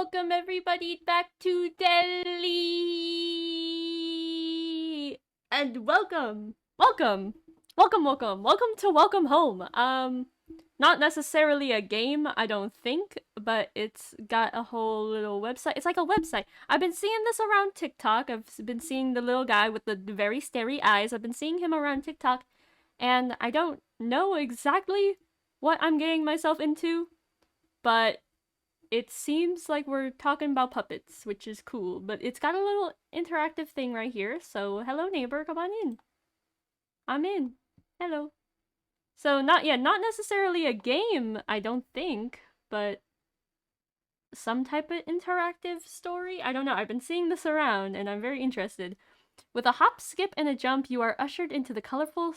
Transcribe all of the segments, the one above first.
welcome everybody back to Delhi! And welcome to Welcome Home. Not necessarily a game, I don't think, but it's got a whole little website. It's like a website. I've been seeing this around TikTok. I've been seeing the little guy with the very starey eyes. I've been seeing him around TikTok, and I don't know exactly what I'm getting myself into, but it seems like we're talking about puppets, which is cool, but it's got a little interactive thing right here. So, hello neighbor, come on in. I'm in. Hello. So, not necessarily a game, I don't think, but some type of interactive story? I don't know. I've been seeing this around and I'm very interested. With a hop, skip, and a jump, you are ushered into the colorful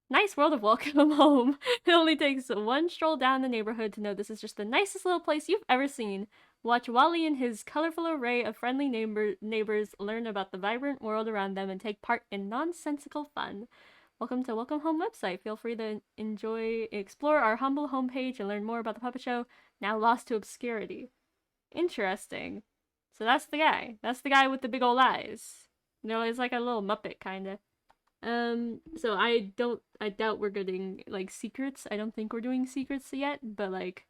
nice world of Welcome Home. It only takes one stroll down the neighborhood to know this is just the nicest little place you've ever seen. Watch Wally and his colorful array of friendly neighbors learn about the vibrant world around them and take part in nonsensical fun. Welcome to Welcome Home website. Feel free to explore our humble homepage and learn more about the puppet show, now lost to obscurity. Interesting. So that's the guy. That's the guy with the big old eyes. You know, he's like a little Muppet, kinda. So I doubt we're getting, like, secrets. I don't think we're doing secrets yet, but, like,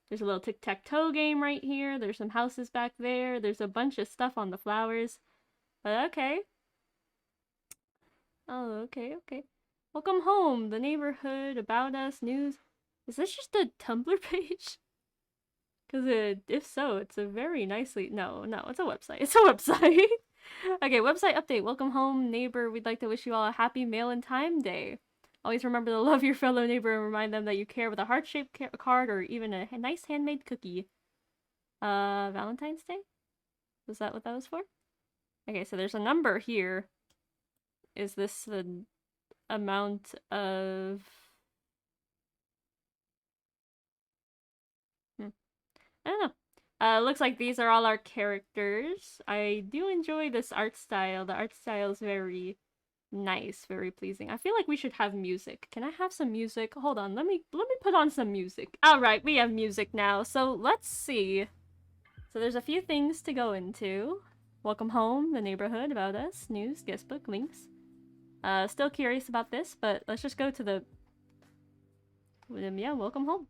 there's a little tic-tac-toe game right here. There's some houses back there. There's a bunch of stuff on the flowers. But okay. Oh, okay. Welcome home, the neighborhood, about us, news. Is this just a Tumblr page? Because if so, it's a very nicely... No, it's a website. It's a website. Okay, website update. Welcome home, neighbor. We'd like to wish you all a happy Mail in Time Day. Always remember to love your fellow neighbor and remind them that you care with a heart-shaped card or even a nice handmade cookie. Valentine's Day? Was that what that was for? Okay, so there's a number here. Is this the amount of... I don't know. Looks like these are all our characters. I do enjoy this art style. The art style is very nice, very pleasing. I feel like we should have music. Can I have some music? Hold on, let me put on some music. Alright, we have music now, so let's see. So there's a few things to go into. Welcome home, the neighborhood, about us, news, guestbook, links. Still curious about this, but let's just go to the... Yeah, welcome home.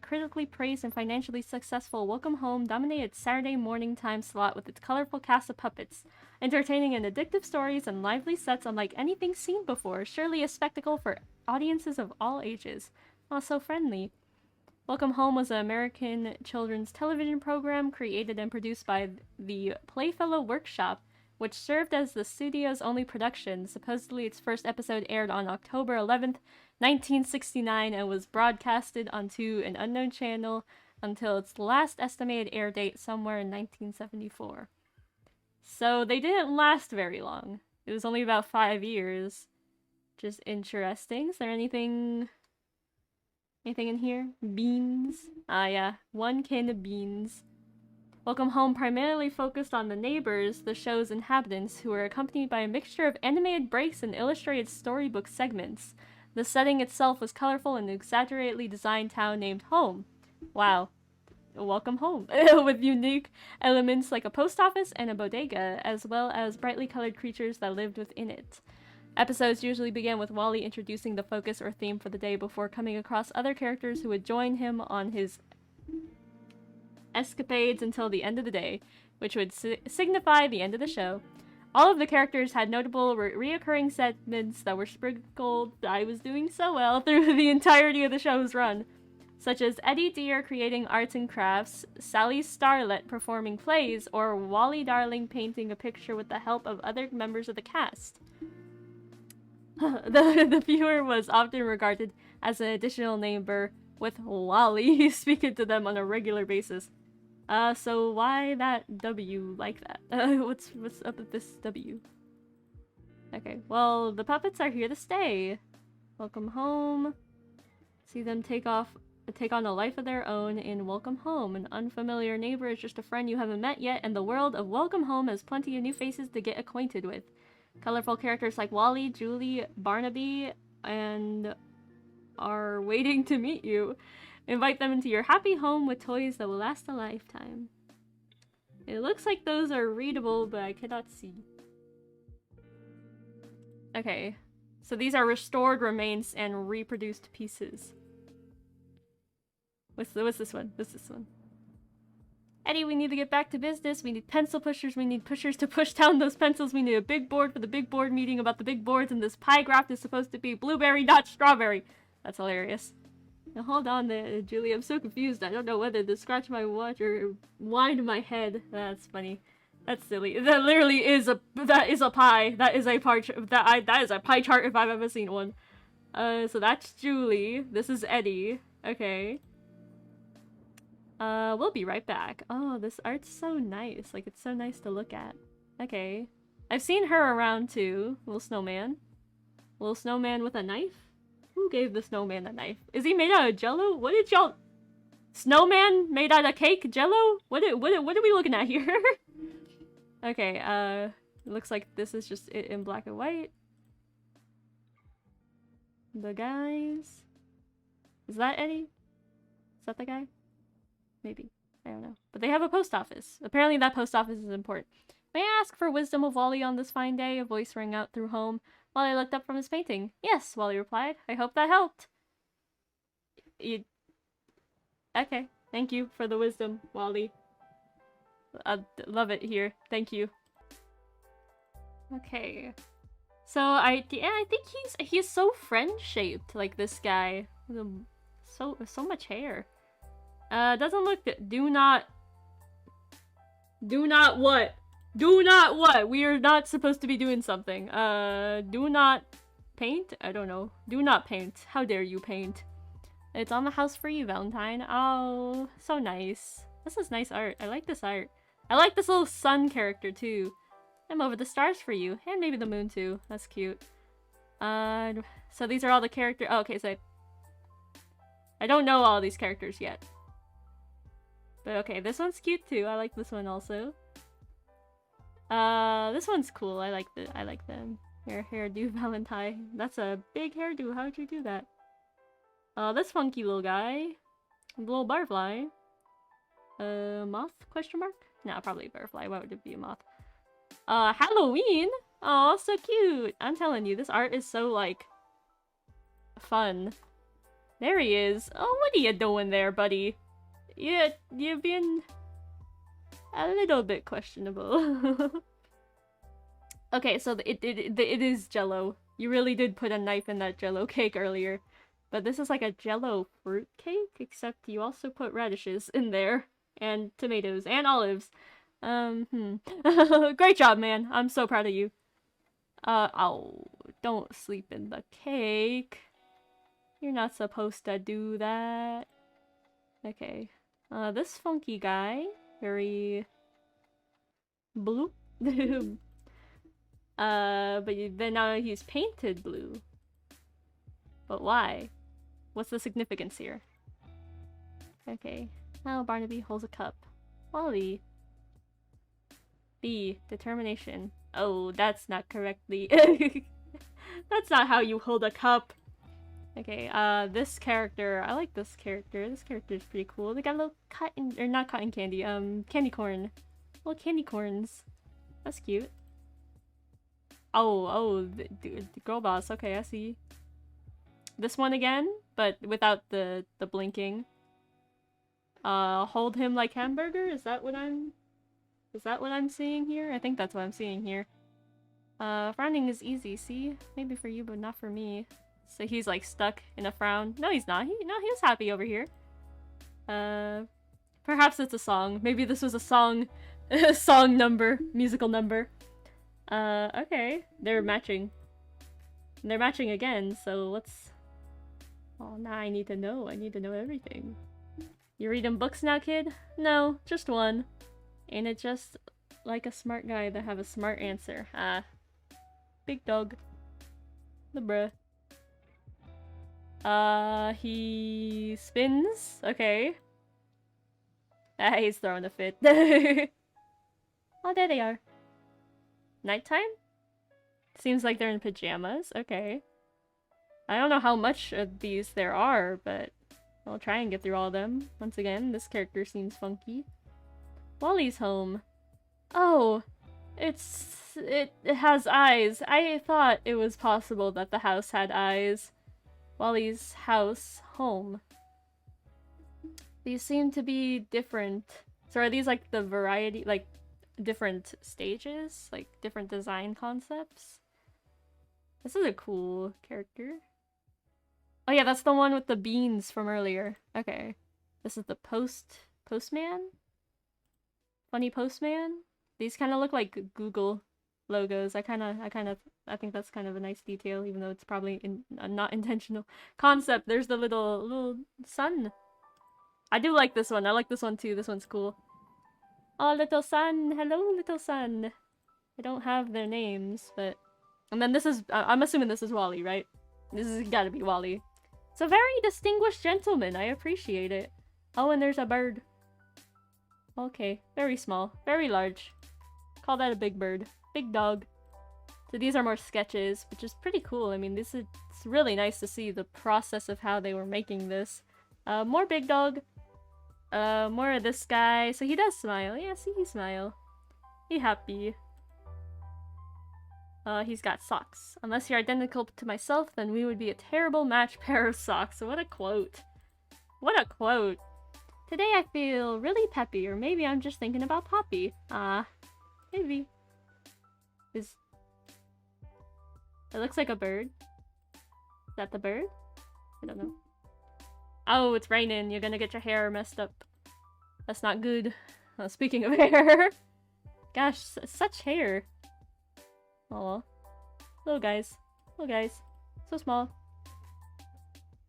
Critically praised and financially successful Welcome Home dominated Saturday morning time slot with its colorful cast of puppets, entertaining and addictive stories and lively sets unlike anything seen before, surely a spectacle for audiences of all ages. Also friendly. Welcome Home was an American children's television program created and produced by the Playfellow Workshop, which served as the studio's only production. Supposedly its first episode aired on October 11th, 1969 and was broadcasted onto an unknown channel until its last estimated air date somewhere in 1974. So they didn't last very long. It was only about 5 years. Just interesting. Is there anything in here? Beans? Ah yeah, 1 can of beans. Welcome Home primarily focused on the neighbors, the show's inhabitants, who were accompanied by a mixture of animated breaks and illustrated storybook segments. The setting itself was colorful in an exaggeratedly designed town named Home. Wow. Welcome home. With unique elements like a post office and a bodega, as well as brightly colored creatures that lived within it. Episodes usually began with Wally introducing the focus or theme for the day before coming across other characters who would join him on his escapades until the end of the day, which would signify the end of the show. All of the characters had notable reoccurring segments that were sprinkled, I was doing so well, through the entirety of the show's run, such as Eddie Deer creating arts and crafts, Sally Starlet performing plays, or Wally Darling painting a picture with the help of other members of the cast. The viewer was often regarded as an additional neighbor, with Wally speaking to them on a regular basis. So why that W like that? What's up with this W? Okay, well, the puppets are here to stay. Welcome home. See them take on a life of their own in Welcome Home. An unfamiliar neighbor is just a friend you haven't met yet, and the world of Welcome Home has plenty of new faces to get acquainted with. Colorful characters like Wally, Julie, Barnaby, and are waiting to meet you. Invite them into your happy home with toys that will last a lifetime. It looks like those are readable, but I cannot see. Okay. So these are restored remains and reproduced pieces. What's this one? What's this one? Eddie, we need to get back to business. We need pencil pushers. We need pushers to push down those pencils. We need a big board for the big board meeting about the big boards, and this pie graph is supposed to be blueberry, not strawberry. That's hilarious. Now hold on there, Julie. I'm so confused. I don't know whether to scratch my watch or wind my head. That's funny. That's silly. That literally is a pie. That is a pie that is a pie chart if I've ever seen one. So that's Julie. This is Eddie. Okay. We'll be right back. Oh, this art's so nice. Like, it's so nice to look at. Okay. I've seen her around too. Little snowman. Little snowman with a knife? Who gave the snowman a knife? Is he made out of jello? What did y'all... Snowman made out of cake? Jello? What are we looking at here? Okay, it looks like this is just it in black and white. The guys... Is that Eddie? Is that the guy? Maybe. I don't know. But they have a post office. Apparently that post office is important. May I ask for wisdom of Wally on this fine day? A voice rang out through home. Wally looked up from his painting. Yes, Wally replied. I hope that helped. Okay. Thank you for the wisdom, Wally. I love it here. Thank you. Okay. So I think he's so friend-shaped, like this guy. So much hair. Doesn't look good. Do not what? Do not what? We are not supposed to be doing something. Do not paint? I don't know. Do not paint. How dare you paint? It's on the house for you, Valentine. Oh, so nice. This is nice art. I like this art. I like this little sun character too. I'm over the stars for you. And maybe the moon too. That's cute. So these are all the characters. Oh, okay, so I don't know all these characters yet. But okay, this one's cute too. I like this one also. This one's cool. I like them. Hairdo Valentine. That's a big hairdo. How'd you do that? This funky little guy. Little butterfly. Moth? Question mark? No, probably a butterfly. Why would it be a moth? Halloween? Oh, so cute. I'm telling you, this art is so, like, fun. There he is. Oh, what are you doing there, buddy? Yeah, you've been a little bit questionable. Okay, so it is jello. You really did put a knife in that jello cake earlier. But this is like a jello fruit cake, except you also put radishes in there. And tomatoes. And olives. Great job, man. I'm so proud of you. Oh, don't sleep in the cake. You're not supposed to do that. Okay. This funky guy. Very... blue? But then now he's painted blue. But why? What's the significance here? Okay. Now Barnaby holds a cup. Wally. B. Determination. Oh, that's not correctly. That's not how you hold a cup. Okay, this character. I like this character. This character is pretty cool. They got a little cotton, or not cotton candy, candy corn. Little candy corns. That's cute. Oh, the girl boss. Okay, I see. This one again, but without the blinking. Hold him like hamburger? Is that what I'm seeing here? I think that's what I'm seeing here. Frowning is easy, see? Maybe for you, but not for me. So he's like stuck in a frown. No, he's not. He's happy over here. Perhaps it's a song. Maybe this was a song, song number, musical number. Okay. They're matching. They're matching again, so let's... Oh, now I need to know. I need to know everything. You reading books now, kid? No, just one. Ain't it just like a smart guy that have a smart answer? Ah. Big dog. The bruh. He spins. Okay. Ah, he's throwing a fit. Oh, there they are. Nighttime? Seems like they're in pajamas. Okay. I don't know how much of these there are, but I'll try and get through all of them. Once again, this character seems funky. Wally's home. Oh, it has eyes. I thought it was possible that the house had eyes. Wally's house, home. These seem to be different. So are these like the variety, like different stages? Like different design concepts? This is a cool character. Oh yeah, that's the one with the beans from earlier. Okay. This is the postman? Funny postman? These kind of look like Google logos. I think that's kind of a nice detail, even though it's probably a not intentional concept. There's the little sun. I do like this one. I like this one too. This one's cool. Oh, little sun. Hello, little sun. I don't have their names, but... And then this is... I'm assuming this is Wally, right? This has gotta be Wally. It's a very distinguished gentleman. I appreciate it. Oh, and there's a bird. Okay. Very small. Very large. Call that a big bird. Big dog. So these are more sketches, which is pretty cool. I mean, it's really nice to see the process of how they were making this. More big dog. More of this guy. So he does smile. Yeah, see, he smile. He happy. He's got socks. Unless you're identical to myself, then we would be a terrible match pair of socks. What a quote. What a quote. Today I feel really peppy, or maybe I'm just thinking about Poppy. Maybe. It looks like a bird. Is that the bird? I don't know. Oh, it's raining. You're gonna get your hair messed up. That's not good. Speaking of hair. Gosh, such hair. Oh, little guys. Little guys. So small.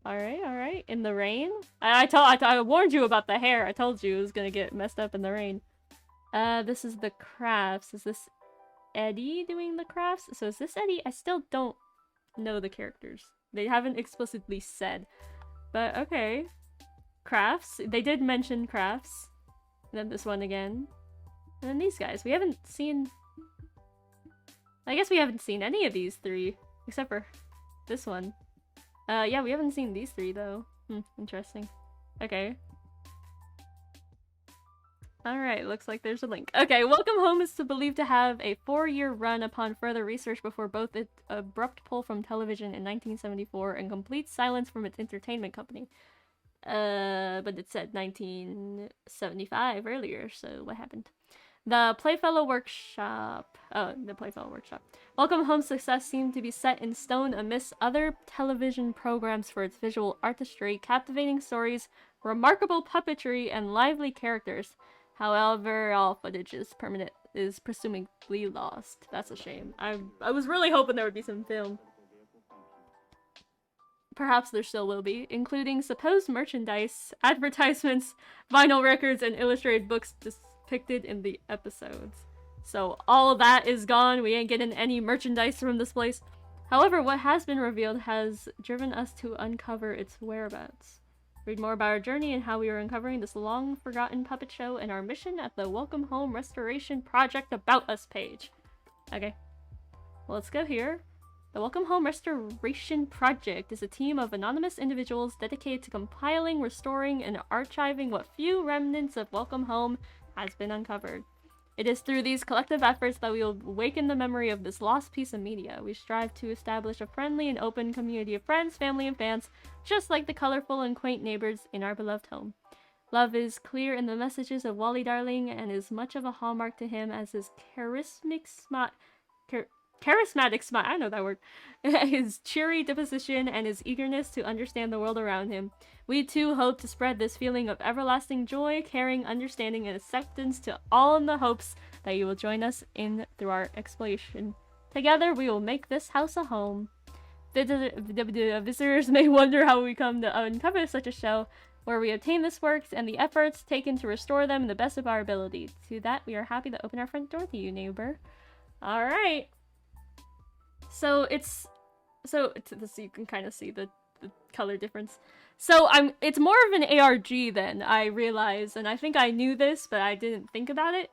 Alright, alright. In the rain? I warned you about the hair. I told you it was gonna get messed up in the rain. This is the crafts. Is this Eddie doing the crafts? So is this Eddie? I still don't know the characters. They haven't explicitly said. But okay. Crafts. They did mention crafts. And then this one again. And then these guys. We haven't seen... I guess we haven't seen any of these three. Except for this one. Yeah, we haven't seen these three though. Interesting. Okay. Alright, looks like there's a link. Okay, Welcome Home is believed to have a 4-year run upon further research before both its abrupt pull from television in 1974 and complete silence from its entertainment company. But it said 1975 earlier, so what happened? The Playfellow Workshop. Oh, the Playfellow Workshop. Welcome Home's success seemed to be set in stone amidst other television programs for its visual artistry, captivating stories, remarkable puppetry, and lively characters. However, all footage is presumably lost. That's a shame. I was really hoping there would be some film. Perhaps there still will be, including supposed merchandise, advertisements, vinyl records, and illustrated books depicted in the episodes. So all of that is gone. We ain't getting any merchandise from this place. However, what has been revealed has driven us to uncover its whereabouts. Read more about our journey and how we are uncovering this long-forgotten puppet show and our mission at the Welcome Home Restoration Project About Us page. Okay. Well, let's go here. The Welcome Home Restoration Project is a team of anonymous individuals dedicated to compiling, restoring, and archiving what few remnants of Welcome Home has been uncovered. It is through these collective efforts that we will awaken the memory of this lost piece of media. We strive to establish a friendly and open community of friends, family, and fans, just like the colorful and quaint neighbors in our beloved home. Love is clear in the messages of Wally Darling and is much of a hallmark to him as his charismatic smile, I know that word, his cheery disposition, and his eagerness to understand the world around him. We too hope to spread this feeling of everlasting joy, caring, understanding, and acceptance to all in the hopes that you will join us in through our exploration. Together, we will make this house a home. Visitors may wonder how we come to uncover such a show, where we obtain this work and the efforts taken to restore them in the best of our ability. To that, we are happy to open our front door to you, neighbor. Alright. So you can kind of see the color difference. So it's more of an ARG then, I realize, and I think I knew this, but I didn't think about it.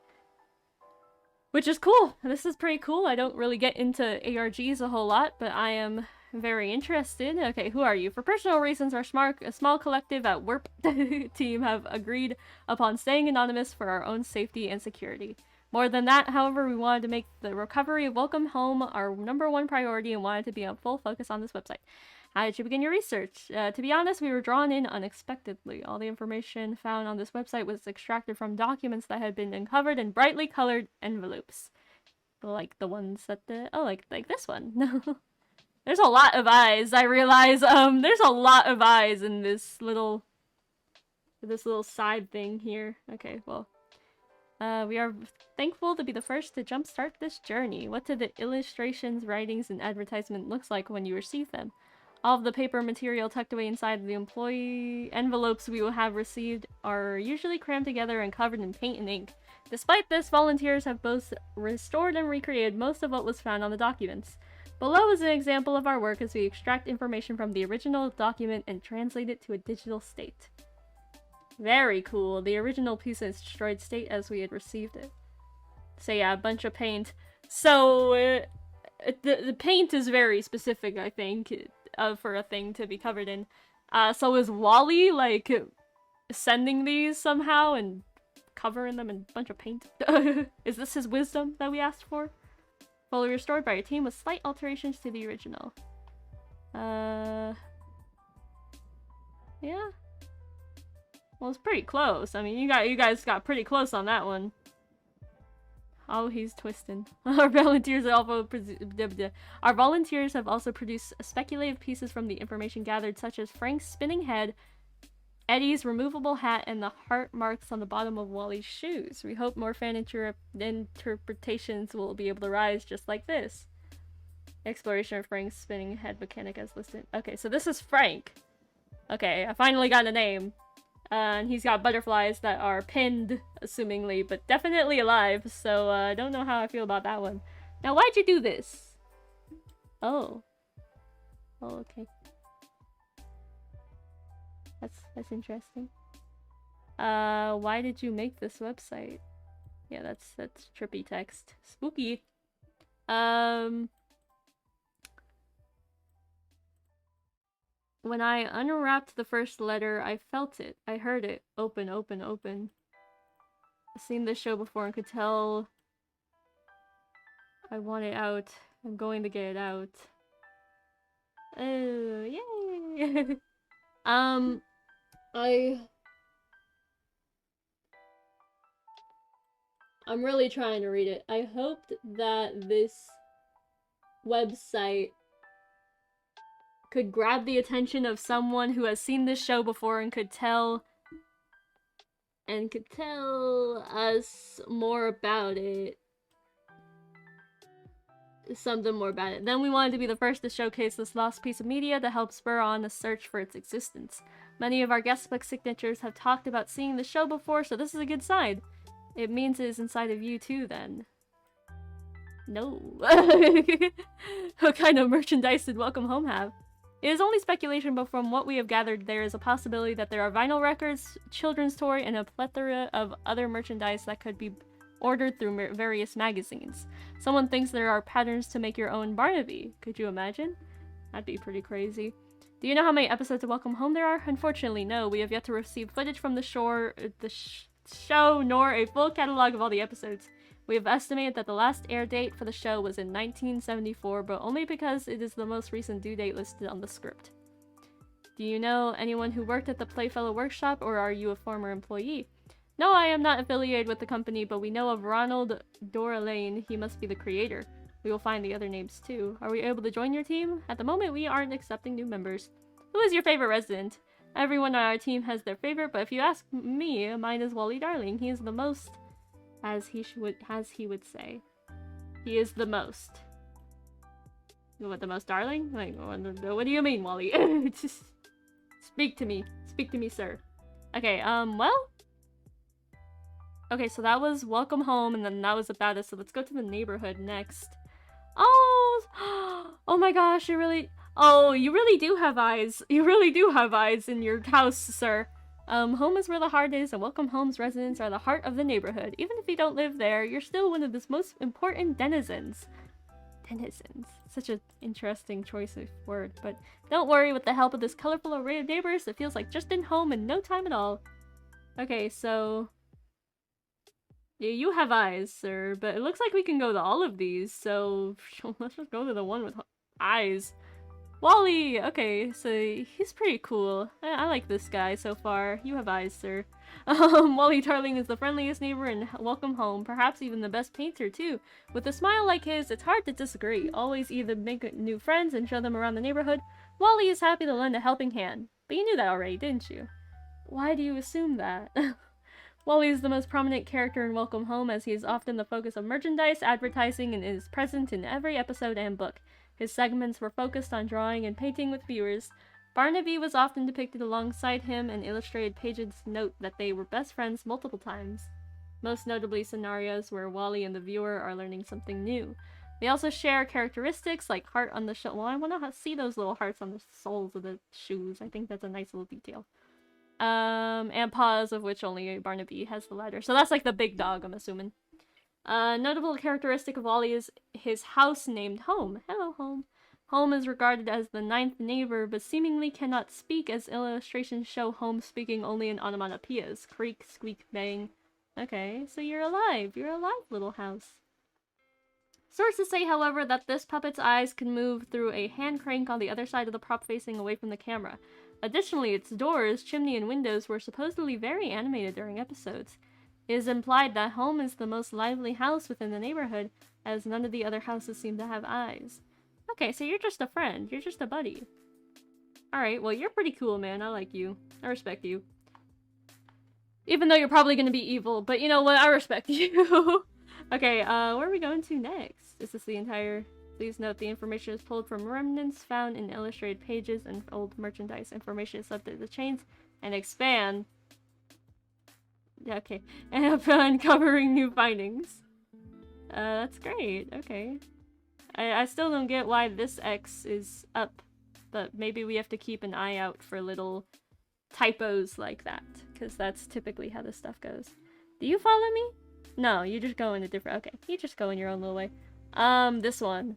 Which is cool. This is pretty cool. I don't really get into ARGs a whole lot, but I am very interested. Okay, who are you? For personal reasons, our small collective at WERP team have agreed upon staying anonymous for our own safety and security. More than that, however, we wanted to make the recovery of Welcome Home our #1 priority and wanted to be on full focus on this website. How did you begin your research? To be honest, we were drawn in unexpectedly. All the information found on this website was extracted from documents that had been uncovered in brightly colored envelopes. Like the ones that like this one. No. There's a lot of eyes, I realize. There's a lot of eyes in this little side thing here. Okay, well. We are thankful to be the first to jumpstart this journey. What did the illustrations, writings, and advertisement looks like when you receive them? All of the paper material tucked away inside the employee envelopes we will have received are usually crammed together and covered in paint and ink. Despite this, volunteers have both restored and recreated most of what was found on the documents. Below is an example of our work as we extract information from the original document and translate it to a digital state. Very cool. The original piece is destroyed state as we had received it. So yeah, a bunch of paint. So, the paint is very specific, I think, for a thing to be covered in. So is Wally, like, sending these somehow and covering them in a bunch of paint? Is this his wisdom that we asked for? Fully restored by your team with slight alterations to the original. Yeah. Well, it's pretty close. I mean, you guys got pretty close on that one. Oh, he's twisting. Our volunteers have also produced speculative pieces from the information gathered, such as Frank's spinning head, Eddie's removable hat, and the heart marks on the bottom of Wally's shoes. We hope more fan interpretations will be able to rise just like this. Exploration of Frank's spinning head mechanic as listed. Okay, so this is Frank. Okay, I finally got a name. And he's got butterflies that are pinned, assumingly, but definitely alive, so I don't know how I feel about that one. Now, why'd you do this? Oh. Oh, okay. That's interesting. Why did you make this website? Yeah, that's trippy text. Spooky. When I unwrapped the first letter, I felt it. I heard it. Open, open, open. I've seen this show before and could tell I want it out. I'm going to get it out. Oh, yay! I'm really trying to read it. I hoped that this website could grab the attention of someone who has seen this show before and could tell us more about it. Something more about it. Then we wanted to be the first to showcase this lost piece of media to help spur on a search for its existence. Many of our guest book signatures have talked about seeing the show before, so this is a good sign. It means it is inside of you too, then. No. What kind of merchandise did Welcome Home have? It is only speculation, but from what we have gathered, there is a possibility that there are vinyl records, children's toy, and a plethora of other merchandise that could be ordered through various magazines. Someone thinks there are patterns to make your own Barnaby. Could you imagine? That'd be pretty crazy. Do you know how many episodes of Welcome Home there are? Unfortunately, no. We have yet to receive footage from the show, nor a full catalog of all the episodes. We have estimated that the last air date for the show was in 1974, but only because it is the most recent due date listed on the script. Do you know anyone who worked at the Playfellow Workshop, or are you a former employee? No, I am not affiliated with the company, but we know of Ronald Doralane. He must be the creator. We will find the other names too. Are we able to join your team? At the moment, we aren't accepting new members. Who is your favorite resident? Everyone on our team has their favorite, but if you ask me, mine is Wally Darling. He is the most... As he would say. He is the most. What, the most darling? Like, what do you mean, Wally? Just speak to me. Speak to me, sir. Okay, well. Okay, so that was Welcome Home, and then that was about it. So let's go to the neighborhood next. Oh! Oh my gosh, you really do have eyes. You really do have eyes in your house, sir. Home is where the heart is, and Welcome Home's residents are the heart of the neighborhood. Even if you don't live there, you're still one of its most important denizens. Denizens. Such an interesting choice of word, but don't worry, with the help of this colorful array of neighbors, it feels like just in home in no time at all. Okay, so... yeah, you have eyes, sir, but it looks like we can go to all of these, so let's just go to the one with eyes. Wally! Okay, so he's pretty cool. I like this guy so far. You have eyes, sir. Wally Tarling is the friendliest neighbor in Welcome Home, perhaps even the best painter, too. With a smile like his, it's hard to disagree. Always either make new friends and show them around the neighborhood, Wally is happy to lend a helping hand. But you knew that already, didn't you? Why do you assume that? Wally is the most prominent character in Welcome Home, as he is often the focus of merchandise, advertising, and is present in every episode and book. His segments were focused on drawing and painting with viewers. Barnaby was often depicted alongside him, and illustrated pages note that they were best friends multiple times. Most notably scenarios where Wally and the viewer are learning something new. They also share characteristics like heart on the shoe. Well, I want to see those little hearts on the soles of the shoes. I think that's a nice little detail. And paws, of which only Barnaby has the latter. So that's like the big dog, I'm assuming. Notable characteristic of Wally is his house named Home. Hello, Home. Home is regarded as the ninth neighbor, but seemingly cannot speak, as illustrations show Home speaking only in onomatopoeias. Creak, squeak, bang. Okay, so you're alive. You're alive, little house. Sources say, however, that this puppet's eyes can move through a hand crank on the other side of the prop facing away from the camera. Additionally, its doors, chimney, and windows were supposedly very animated during episodes. It is implied that Home is the most lively house within the neighborhood, as none of the other houses seem to have eyes. Okay, so you're just a friend. You're just a buddy. Alright, well, you're pretty cool, man. I like you. I respect you. Even though you're probably gonna be evil, but you know what? I respect you. Okay, where are we going to next? Is this the entire... Please note the information is pulled from remnants found in illustrated pages and old merchandise. Information is subject to change and expand. Okay, and uncovering new findings. That's great. Okay. I still don't get why this X is up, but maybe we have to keep an eye out for little typos like that, because that's typically how this stuff goes. Do you follow me? No, you just go in a different... Okay, you just go in your own little way. This one.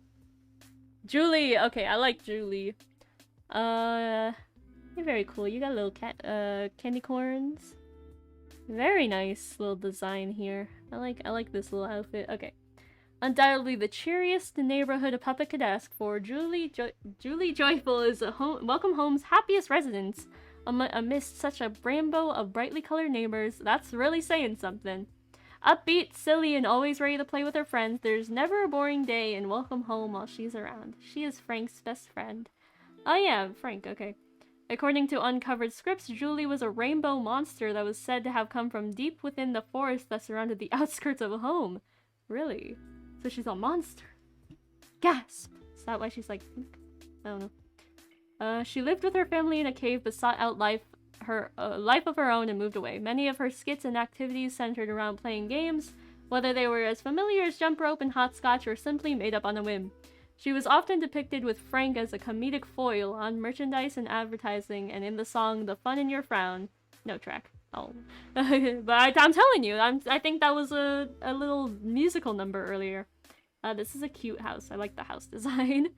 Julie! Okay, I like Julie. You're very cool. You got little candy corns. Very nice little design here. I like this little outfit. Okay. Undoubtedly the cheeriest neighborhood a puppet could ask for, Julie Joyful is Welcome Home's happiest residence. Amidst such a rainbow of brightly colored neighbors, that's really saying something. Upbeat, silly, and always ready to play with her friends, there's never a boring day in Welcome Home while she's around. She is Frank's best friend. Oh yeah, Frank, okay. According to uncovered scripts, Julie was a rainbow monster that was said to have come from deep within the forest that surrounded the outskirts of home. Really? So she's a monster. Gasp! Is that why she's like pink? I don't know. She lived with her family in a cave but sought out life of her own and moved away. Many of her skits and activities centered around playing games, whether they were as familiar as jump rope and hopscotch or simply made up on a whim. She was often depicted with Frank as a comedic foil on merchandise and advertising, and in the song The Fun in Your Frown. No track. Oh. But I'm telling you, I think that was a little musical number earlier. This is a cute house. I like the house design.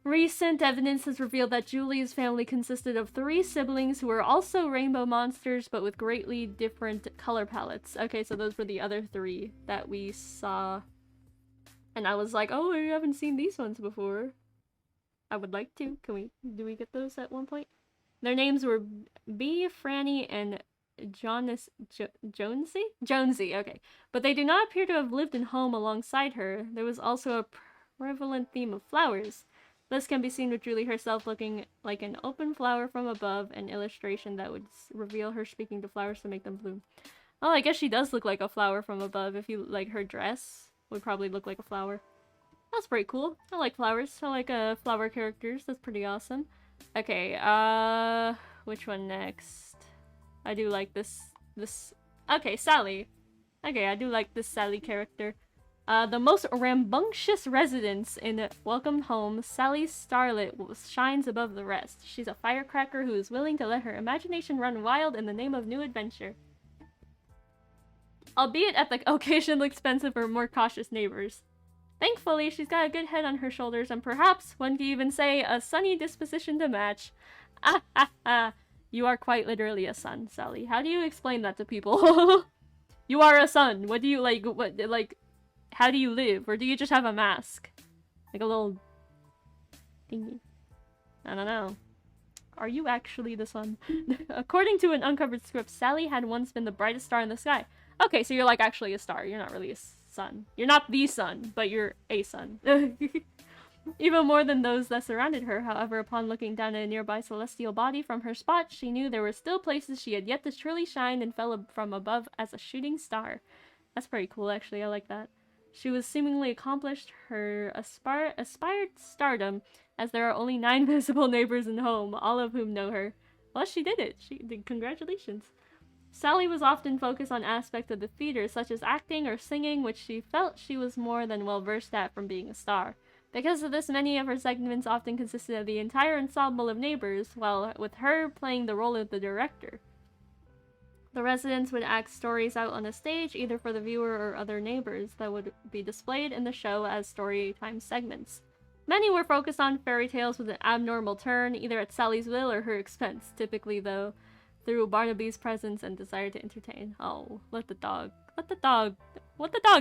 Recent evidence has revealed that Julie's family consisted of 3 siblings who were also rainbow monsters, but with greatly different color palettes. Okay, so those were the other 3 that we saw. And I was like, oh, you haven't seen these ones before. I would like to. Do we get those at one point? Their names were B, Franny, and Jonesy? Jonesy, okay. But they do not appear to have lived in Home alongside her. There was also a prevalent theme of flowers. This can be seen with Julie herself looking like an open flower from above, an illustration that would reveal her speaking to flowers to make them bloom. Oh, I guess she does look like a flower from above. If you like, her dress would probably look like a flower. That's pretty cool. I like flowers. I like flower characters. That's pretty awesome. Okay, which one next? I do like this. Okay, Sally. Okay, I do like this Sally character. The most rambunctious residence in Welcome Home, Sally Starlet shines above the rest. She's a firecracker who is willing to let her imagination run wild in the name of new adventure. Albeit at the occasional expense of her more cautious neighbors. Thankfully, she's got a good head on her shoulders and perhaps, one could even say, a sunny disposition to match. Ah ha ha! You are quite literally a sun, Sally. How do you explain that to people? You are a sun. What do you, how do you live? Or do you just have a mask? Like a little thingy. I don't know. Are you actually the sun? According to an uncovered script, Sally had once been the brightest star in the sky. Okay, so you're like actually a star. You're not really a sun. You're not the sun, but you're a sun. Even more than those that surrounded her, however, upon looking down at a nearby celestial body from her spot, she knew there were still places she had yet to truly shine and fell from above as a shooting star. That's pretty cool, actually. I like that. She was seemingly accomplished her aspired stardom, as there are only 9 visible neighbors in home, all of whom know her. Well, she did it. She did. Congratulations. Sally was often focused on aspects of the theater, such as acting or singing, which she felt she was more than well versed at from being a star. Because of this, many of her segments often consisted of the entire ensemble of neighbors, while with her playing the role of the director. The residents would act stories out on a stage, either for the viewer or other neighbors, that would be displayed in the show as story time segments. Many were focused on fairy tales with an abnormal turn, either at Sally's will or her expense, typically, though, through Barnaby's presence and desire to entertain. Oh, what the dog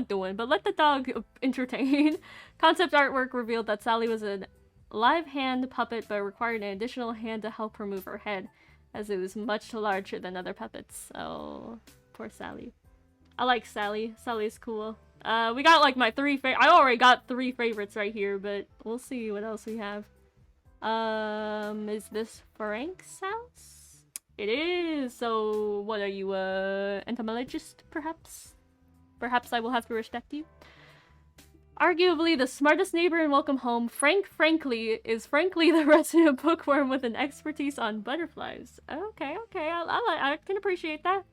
doing? But let the dog entertain. Concept artwork revealed that Sally was a live hand puppet, but required an additional hand to help her move her head, as it was much larger than other puppets. Oh, poor Sally. I like Sally. Sally's cool. We got like my 3 I already got 3 favorites right here, but we'll see what else we have. Is this Frank's house? It is! So, what are you, entomologist, perhaps? Perhaps I will have to respect you. Arguably the smartest neighbor in Welcome Home, Frank Frankly is frankly the resident bookworm with an expertise on butterflies. Okay, I can appreciate that.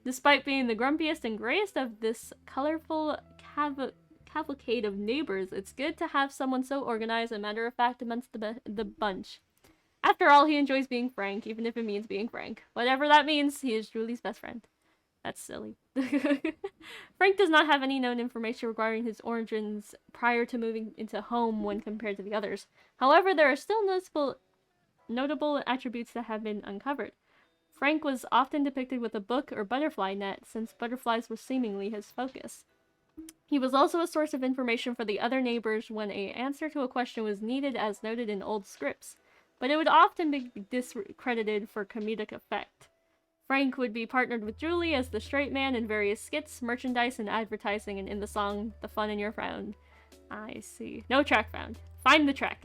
Despite being the grumpiest and grayest of this colorful cavalcade of neighbors, it's good to have someone so organized and matter-of-fact amongst the bunch. After all, he enjoys being Frank, even if it means being Frank. Whatever that means, he is Julie's best friend. That's silly. Frank does not have any known information regarding his origins prior to moving into home when compared to the others. However, there are still notable attributes that have been uncovered. Frank was often depicted with a book or butterfly net, since butterflies were seemingly his focus. He was also a source of information for the other neighbors when an answer to a question was needed, as noted in old scripts, but it would often be discredited for comedic effect. Frank would be partnered with Julie as the straight man in various skits, merchandise, and advertising, and in the song, The Fun in Your Frown. I see. No track found. Find the track.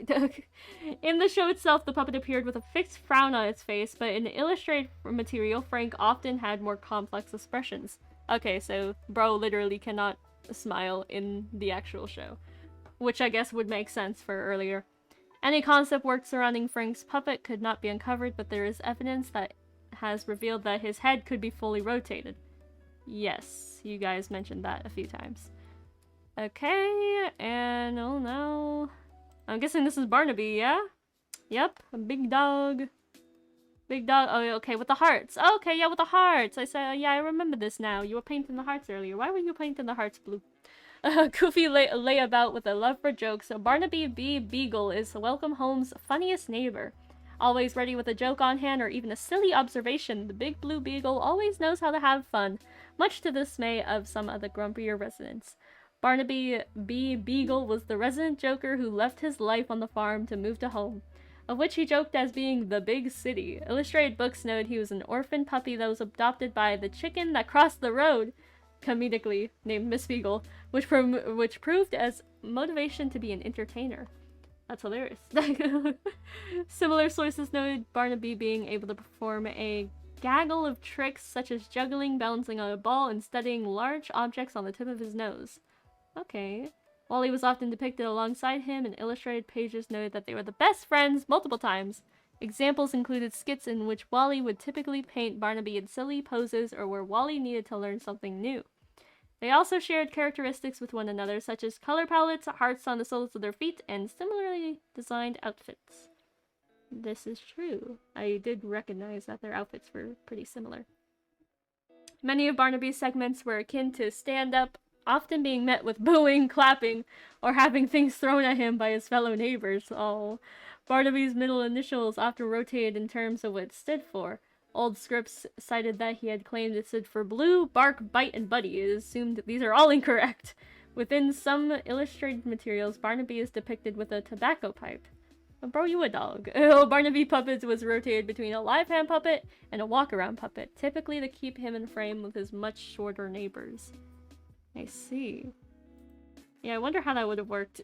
In the show itself, the puppet appeared with a fixed frown on its face, but in illustrated material, Frank often had more complex expressions. Okay, so bro literally cannot smile in the actual show, which I guess would make sense for earlier. Any concept work surrounding Frank's puppet could not be uncovered, but there is evidence that has revealed that his head could be fully rotated. Yes, you guys mentioned that a few times. Okay, and oh no. I'm guessing this is Barnaby, yeah? Yep, a big dog. Big dog. Oh, okay, with the hearts. Okay, yeah, with the hearts. I said, yeah, I remember this now. You were painting the hearts earlier. Why were you painting the hearts blue? Goofy layabout with a love for jokes. So Barnaby B. Beagle is Welcome Home's funniest neighbor. Always ready with a joke on hand or even a silly observation, the big blue beagle always knows how to have fun, much to the dismay of some of the grumpier residents. Barnaby B. Beagle was the resident joker who left his life on the farm to move to home, of which he joked as being the big city. Illustrated books note he was an orphan puppy that was adopted by the chicken that crossed the road, comedically named Miss Beagle, which proved as motivation to be an entertainer. That's hilarious. Similar sources noted Barnaby being able to perform a gaggle of tricks such as juggling, balancing on a ball, and studying large objects on the tip of his nose. Okay. Wally was often depicted alongside him, and illustrated pages noted that they were the best friends multiple times. Examples included skits in which Wally would typically paint Barnaby in silly poses or where Wally needed to learn something new. They also shared characteristics with one another, such as color palettes, hearts on the soles of their feet, and similarly designed outfits. This is true. I did recognize that their outfits were pretty similar. Many of Barnaby's segments were akin to stand-up, often being met with booing, clapping, or having things thrown at him by his fellow neighbors. Oh, Barnaby's middle initials often rotated in terms of what it stood for. Old scripts cited that he had claimed it stood for Blue, Bark, Bite, and Buddy. It is assumed that these are all incorrect. Within some illustrated materials, Barnaby is depicted with a tobacco pipe. Bro, you a dog. Barnaby Puppets was rotated between a live hand puppet and a walk-around puppet, typically to keep him in frame with his much shorter neighbors. I see. Yeah, I wonder how that would have worked.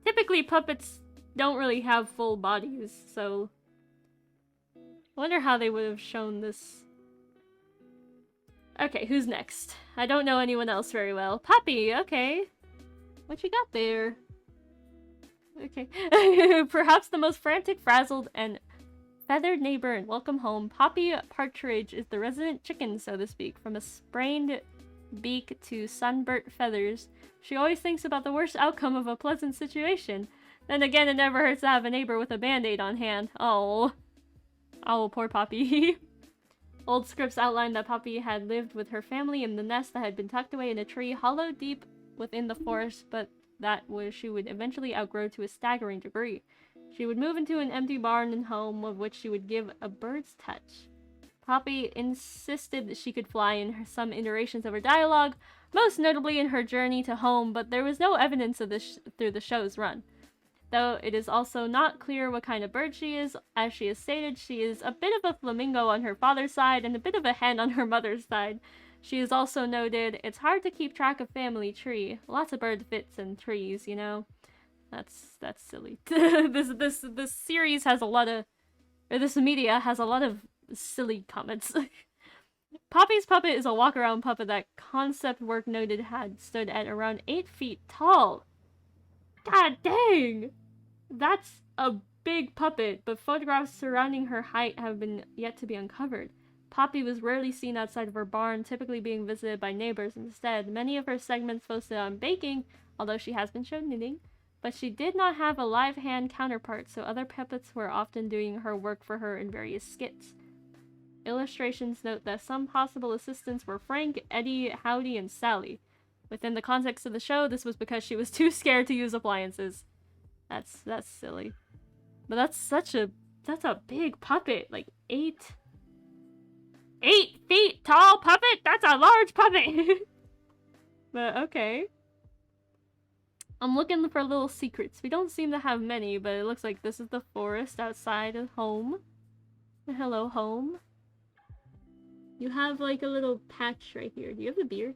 Typically, puppets don't really have full bodies, so I wonder how they would have shown this. Okay, who's next? I don't know anyone else very well. Poppy, okay. What you got there? Okay. Perhaps the most frantic, frazzled, and feathered neighbor in Welcome Home, Poppy Partridge is the resident chicken, so to speak. From a sprained beak to sunburnt feathers, she always thinks about the worst outcome of a pleasant situation. Then again, it never hurts to have a neighbor with a band-aid on hand. Oh, poor Poppy. Old scripts outlined that Poppy had lived with her family in the nest that had been tucked away in a tree hollowed deep within the forest, but that she would eventually outgrow to a staggering degree. She would move into an empty barn and home, of which she would give a bird's touch. Poppy insisted that she could fly in some iterations of her dialogue, most notably in her journey to home, but there was no evidence of this through the show's run. Though it is also not clear what kind of bird she is. As she has stated, she is a bit of a flamingo on her father's side and a bit of a hen on her mother's side. She is also noted, it's hard to keep track of family tree. Lots of bird fits in trees, you know? That's silly. This series has a lot of, or this media has a lot of silly comments. Poppy's puppet is a walk-around puppet that concept work noted had stood at around 8 feet tall. God dang! That's a big puppet, but photographs surrounding her height have been yet to be uncovered. Poppy was rarely seen outside of her barn, typically being visited by neighbors instead. Many of her segments focused on baking, although she has been shown knitting, but she did not have a live hand counterpart, so other puppets were often doing her work for her in various skits. Illustrations note that some possible assistants were Frank, Eddie, Howdy, and Sally. Within the context of the show, this was because she was too scared to use appliances. That's silly. But that's a big puppet, like 8 feet tall puppet? That's a large puppet! But okay. I'm looking for little secrets. We don't seem to have many, but it looks like this is the forest outside of home. Hello, home. You have like a little patch right here. Do you have a beard?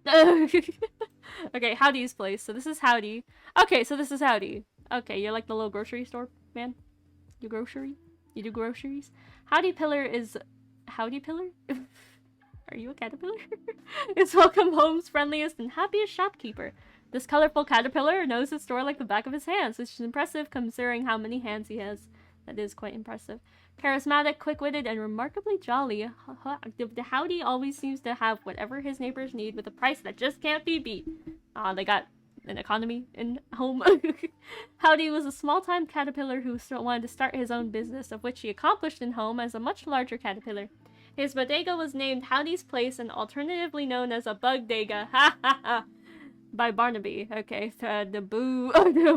Okay, Howdy's place. So this is Howdy. Okay, so this is Howdy. Okay, you're like the little grocery store man? You grocery? You do groceries? Howdy Pillar is... Howdy Pillar? Are you a caterpillar? It's Welcome Home's friendliest and happiest shopkeeper. This colorful caterpillar knows his store like the back of his hands, which is impressive considering how many hands he has. That is quite impressive. Charismatic, quick-witted, and remarkably jolly, the Howdy always seems to have whatever his neighbors need with a price that just can't be beat. They got an economy in home. Howdy was a small-time caterpillar who wanted to start his own business, of which he accomplished in home as a much larger caterpillar. His bodega was named Howdy's Place and alternatively known as a Bugdega. Ha ha ha! By Barnaby. Okay, the boo,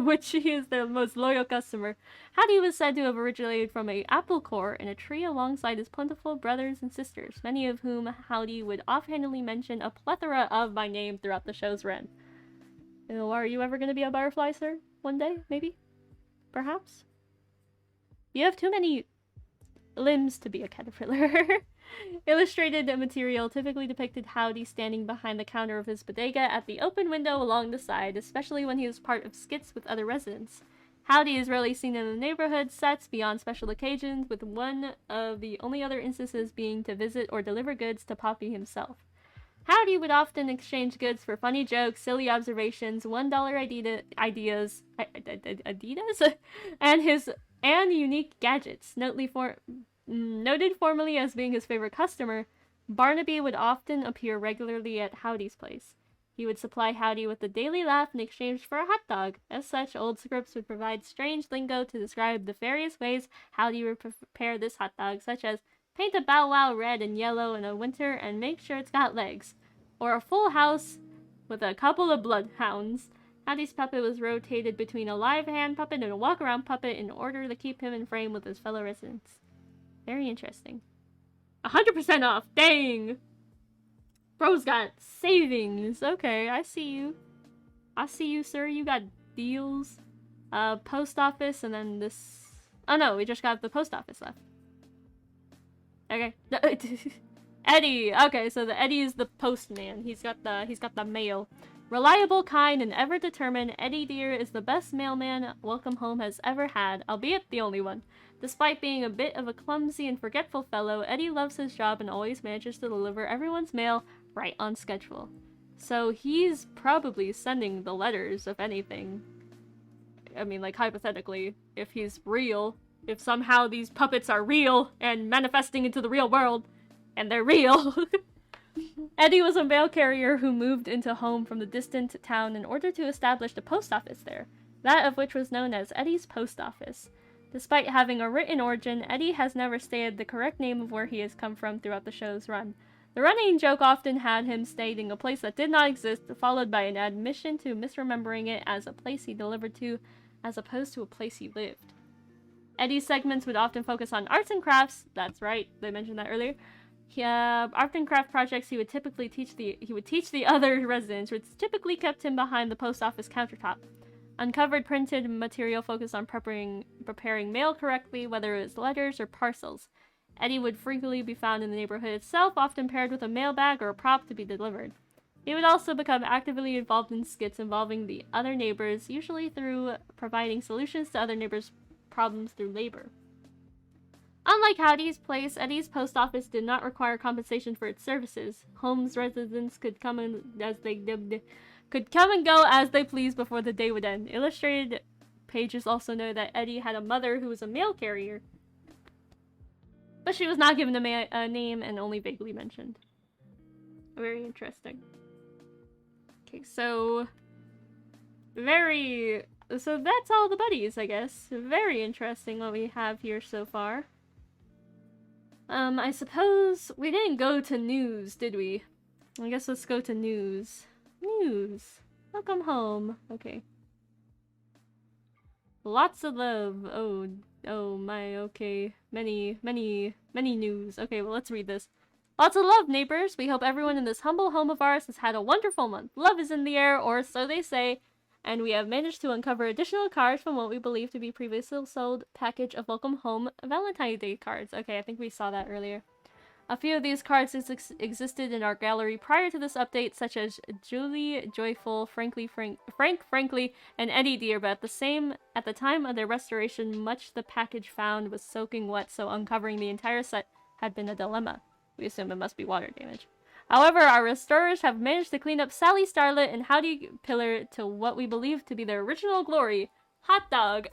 which he is the most loyal customer. Howdy was said to have originated from a apple core in a tree alongside his plentiful brothers and sisters, many of whom Howdy would offhandedly mention a plethora of by name throughout the show's run. Are you ever going to be a butterfly, sir? One day, maybe? Perhaps? You have too many limbs to be a caterpillar. Illustrated material typically depicted Howdy standing behind the counter of his bodega at the open window along the side, especially when he was part of skits with other residents. Howdy is rarely seen in the neighborhood sets beyond special occasions, with one of the only other instances being to visit or deliver goods to Poppy himself. Howdy would often exchange goods for funny jokes, silly observations, $1 ideas, Adidas, and unique gadgets. Noted formerly as being his favorite customer, Barnaby would often appear regularly at Howdy's place. He would supply Howdy with a daily laugh in exchange for a hot dog. As such, old scripts would provide strange lingo to describe the various ways Howdy would prepare this hot dog, such as paint a Bow Wow red and yellow in the winter and make sure it's got legs. Or a full house with a couple of bloodhounds. Howdy's puppet was rotated between a live hand puppet and a walk-around puppet in order to keep him in frame with his fellow residents. Very interesting. 100% off! Dang! Bro's got savings. Okay, I see you. I see you, sir. You got deals. Post office, and then this... Oh no, we just got the post office left. Okay. Eddie! Okay, so the Eddie is the postman. He's got the mail. Reliable, kind, and ever determined, Eddie Deer is the best mailman Welcome Home has ever had, albeit the only one. Despite being a bit of a clumsy and forgetful fellow, Eddie loves his job and always manages to deliver everyone's mail right on schedule. So he's probably sending the letters, if anything. I mean, like, hypothetically, if he's real, if somehow these puppets are real and manifesting into the real world, and they're real. Eddie was a mail carrier who moved into home from the distant town in order to establish a post office there, that of which was known as Eddie's Post Office. Despite having a written origin, Eddie has never stated the correct name of where he has come from throughout the show's run. The running joke often had him stating a place that did not exist, followed by an admission to misremembering it as a place he delivered to, as opposed to a place he lived. Eddie's segments would often focus on arts and crafts. That's right, they mentioned that earlier. Art and craft projects he would teach the other residents, which typically kept him behind the post office countertop. Uncovered printed material focused on preparing mail correctly, whether it was letters or parcels. Eddie would frequently be found in the neighborhood itself, often paired with a mailbag or a prop to be delivered. He would also become actively involved in skits involving the other neighbors, usually through providing solutions to other neighbors' problems through labor. Unlike Howdy's place, Eddie's post office did not require compensation for its services. Home's residents could come and go as they pleased before the day would end. Illustrated pages also know that Eddie had a mother who was a mail carrier, but she was not given a name and only vaguely mentioned. Very interesting. Okay, so that's all the buddies, I guess. Very interesting what we have here so far. I suppose we didn't go to news, did we? I guess let's go to news. News. Welcome home. Okay. Lots of love. Oh my, okay. Many news. Okay, well, let's read this. Lots of love, neighbors. We hope everyone in this humble home of ours has had a wonderful month. Love is in the air, or so they say. And we have managed to uncover additional cards from what we believe to be previously sold package of Welcome Home Valentine's Day cards. Okay, I think we saw that earlier. A few of these cards existed in our gallery prior to this update, such as Julie, Joyful, Frank, Frankly, and Eddie Deer, but at the time of their restoration, much the package found was soaking wet, so uncovering the entire set had been a dilemma. We assume it must be water damage. However, our restorers have managed to clean up Sally Starlet and Howdy Pillar to what we believe to be their original glory. Hot dog!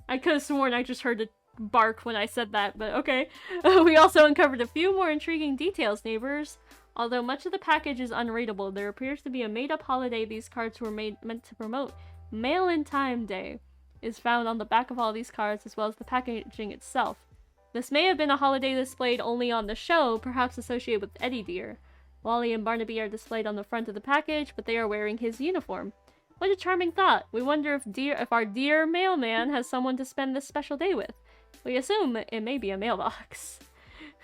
I could have sworn I just heard it bark when I said that, but okay. We also uncovered a few more intriguing details, neighbors. Although much of the package is unreadable, there appears to be a made-up holiday these cards were meant to promote. Mail in Time Day is found on the back of all these cards, as well as the packaging itself. This may have been a holiday displayed only on the show, perhaps associated with Eddie Deer. Wally and Barnaby are displayed on the front of the package, but they are wearing his uniform. What a charming thought! We wonder if our dear mailman has someone to spend this special day with. We assume it may be a mailbox.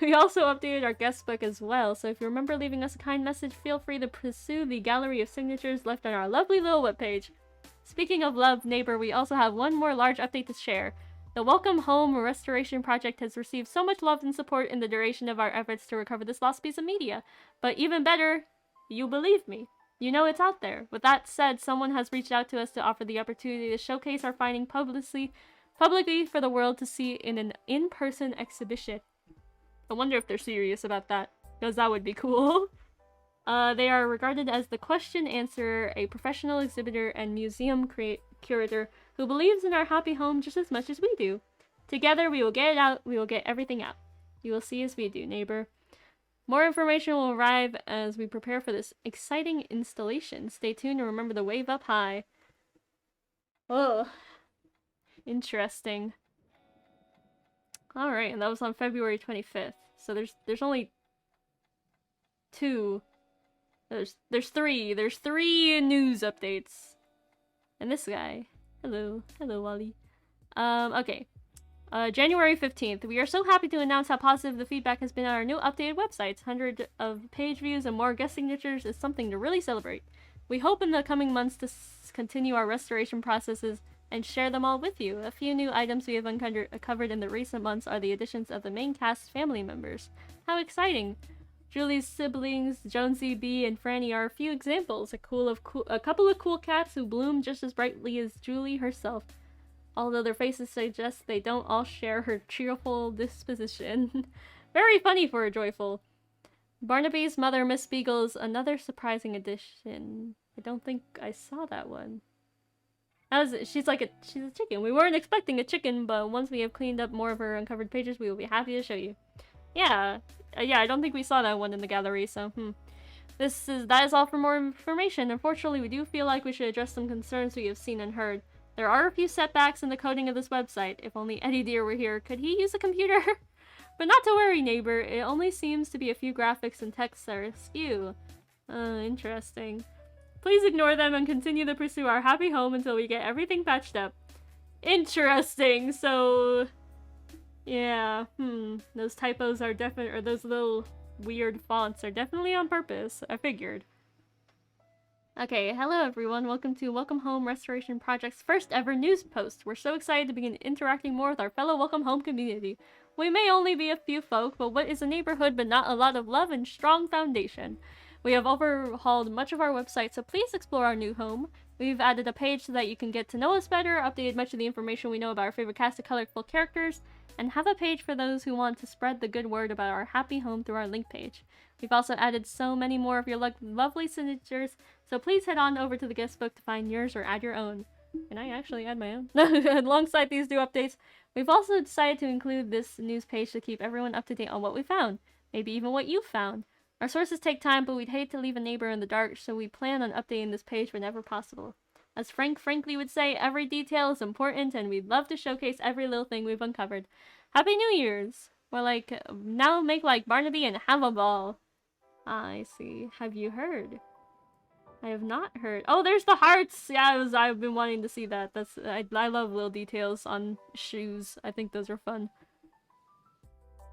We also updated our guest book as well, so if you remember leaving us a kind message, feel free to pursue the gallery of signatures left on our lovely little webpage. Speaking of love, neighbor, we also have one more large update to share. The Welcome Home Restoration Project has received so much love and support in the duration of our efforts to recover this lost piece of media. But even better, you believe me. You know it's out there. With that said, someone has reached out to us to offer the opportunity to showcase our finding publicly for the world to see in an in-person exhibition. I wonder if they're serious about that, because that would be cool. They are regarded as the question answerer, a professional exhibitor and museum curator who believes in our happy home just as much as we do. Together, we will get it out. We will get everything out. You will see as we do, neighbor. More information will arrive as we prepare for this exciting installation. Stay tuned and remember to wave up high. Oh, interesting. Alright, and that was on February 25th. So there's only two. There's three. There's three news updates. And this guy. Hello. Hello, Wally. Okay. January 15th. We are so happy to announce how positive the feedback has been on our new updated websites. 100 of page views and more guest signatures is something to really celebrate. We hope in the coming months to continue our restoration processes and share them all with you. A few new items we have uncovered in the recent months are the additions of the main cast family members. How exciting! Julie's siblings, Jonesy, Bee, and Franny are a few examples. A couple of cool cats who bloom just as brightly as Julie herself, although their faces suggest they don't all share her cheerful disposition. Very funny for a joyful. Barnaby's mother, Miss Beagle's another surprising addition. I don't think I saw that one. She's a chicken. We weren't expecting a chicken, but once we have cleaned up more of her uncovered pages, we will be happy to show you. Yeah, I don't think we saw that one in the gallery, so, That is all for more information. Unfortunately, we do feel like we should address some concerns we have seen and heard. There are a few setbacks in the coding of this website. If only Eddie Dear were here, could he use a computer? But not to worry, neighbor. It only seems to be a few graphics and text are askew. Interesting. Please ignore them and continue to pursue our happy home until we get everything patched up. Interesting. So, yeah. Those typos are or those little weird fonts are definitely on purpose. I figured. Okay, hello everyone. Welcome to Welcome Home Restoration Project's first ever news post. We're so excited to begin interacting more with our fellow Welcome Home community. We may only be a few folk, but what is a neighborhood but not a lot of love and strong foundation? We have overhauled much of our website, so please explore our new home. We've added a page so that you can get to know us better, updated much of the information we know about our favorite cast of colorful characters, and have a page for those who want to spread the good word about our happy home through our link page. We've also added so many more of your lovely signatures, so please head on over to the guest book to find yours or add your own. Can I actually add my own? Alongside these new updates, we've also decided to include this news page to keep everyone up to date on what we found. Maybe even what you found. Our sources take time, but we'd hate to leave a neighbor in the dark, so we plan on updating this page whenever possible. As Frank frankly would say, every detail is important, and we'd love to showcase every little thing we've uncovered. Happy New Year's! Or now make like Barnaby and have a ball. Ah, I see. Have you heard? I have not heard. Oh, there's the hearts! Yeah, I've been wanting to see that. I love little details on shoes. I think those are fun.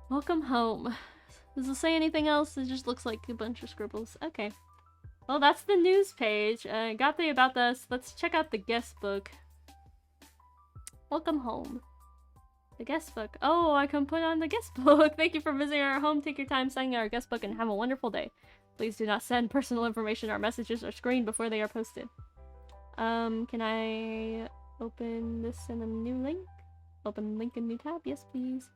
Welcome home. Does it say anything else? It just looks like a bunch of scribbles. Okay. Well, that's the news page. Got the about us. Let's check out the guest book. Welcome home. The guest book. Oh, I can put on the guest book. Thank you for visiting our home. Take your time signing our guest book and have a wonderful day. Please do not send personal information or messages or screened before they are posted. Can I open this in a new link? Open link in new tab? Yes, please.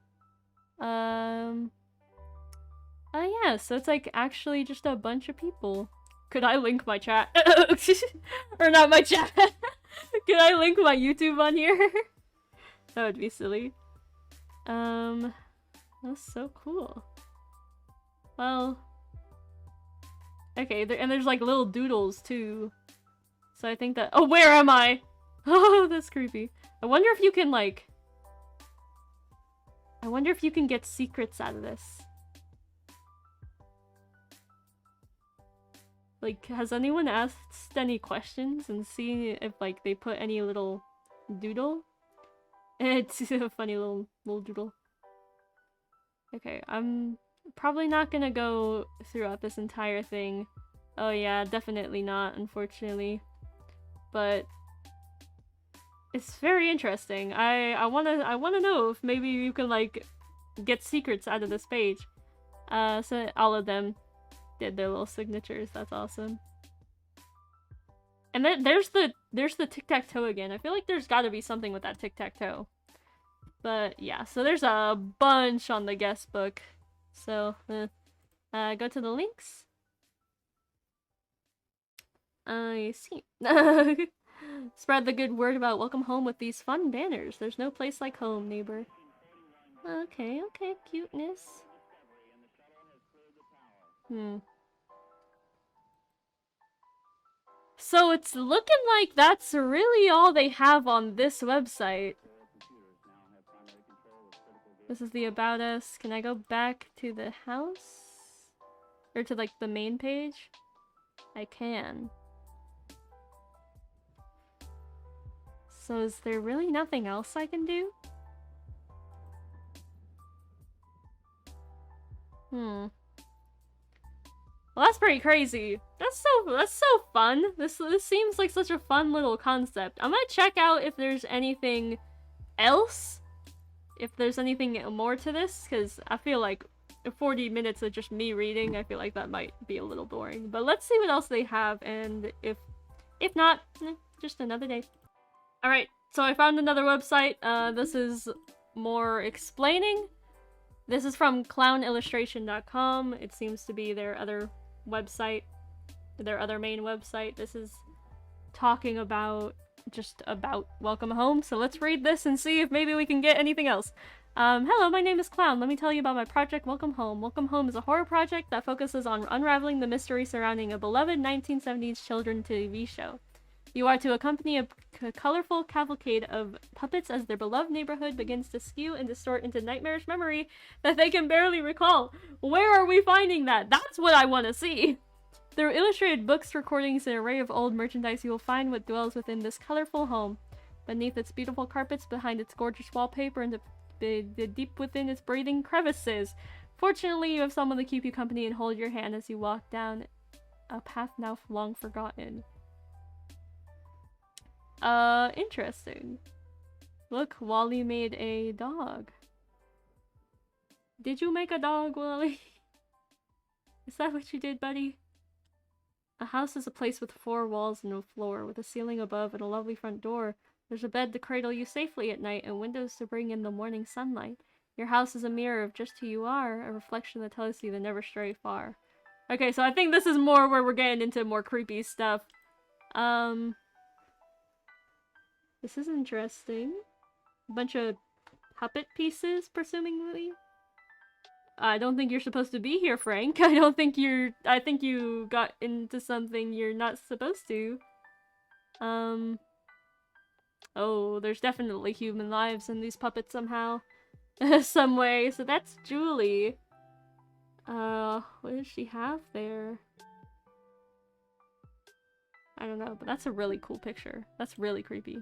Yeah, so it's like actually just a bunch of people. Could I link my chat? Or not my chat. Could I link my YouTube on here? That would be silly. That's so cool. Well, okay, there's like little doodles too. So I think that— oh, where am I? Oh, that's creepy. I wonder if you can get secrets out of this. Like, has anyone asked any questions and seen if like they put any little doodle? It's a funny little doodle. Okay, I'm probably not gonna go throughout this entire thing. Oh yeah, definitely not, unfortunately. But it's very interesting. I wanna know if maybe you can like get secrets out of this page. So all of them did their little signatures. That's awesome. And then there's the tic-tac-toe again. I feel like there's got to be something with that tic-tac-toe. But yeah, so there's a bunch on the guest book. So go to the links. I see. Spread the good word about Welcome Home with these fun banners. There's no place like home, neighbor. Okay, cuteness. So it's looking like that's really all they have on this website. This is the About Us. Can I go back to the house? Or to, like, the main page? I can. So is there really nothing else I can do? Well, that's pretty crazy. That's so fun. This seems like such a fun little concept. I'm gonna check out if there's anything else. If there's anything more to this, because I feel like 40 minutes of just me reading, I feel like that might be a little boring. But let's see what else they have, and if not, just another day. Alright, so I found another website. This is more explaining. This is from clownillustration.com. It seems to be their other website, their other main website. This is talking about just about Welcome Home. So let's read this and see if maybe we can get anything else. Hello, my name is Clown. Let me tell you about my project, Welcome Home. Welcome Home is a horror project that focuses on unraveling the mystery surrounding a beloved 1970s children TV show. You are to accompany a colorful cavalcade of puppets as their beloved neighborhood begins to skew and distort into nightmarish memory that they can barely recall. Where are we finding that? That's what I want to see! Through illustrated books, recordings, and an array of old merchandise, you will find what dwells within this colorful home. Beneath its beautiful carpets, behind its gorgeous wallpaper, and the deep within its breathing crevices. Fortunately, you have someone to keep you company and hold your hand as you walk down a path now long forgotten. Interesting. Look, Wally made a dog. Did you make a dog, Wally? Is that what you did, buddy? A house is a place with 4 walls and no floor, with a ceiling above and a lovely front door. There's a bed to cradle you safely at night and windows to bring in the morning sunlight. Your house is a mirror of just who you are, a reflection that tells you to never stray far. Okay, so I think this is more where we're getting into more creepy stuff. This is interesting. A bunch of puppet pieces, presumably. I don't think you're supposed to be here, Frank. I think you got into something you're not supposed to. Oh, there's definitely human lives in these puppets somehow. Some way. So that's Julie. What does she have there? I don't know, but that's a really cool picture. That's really creepy.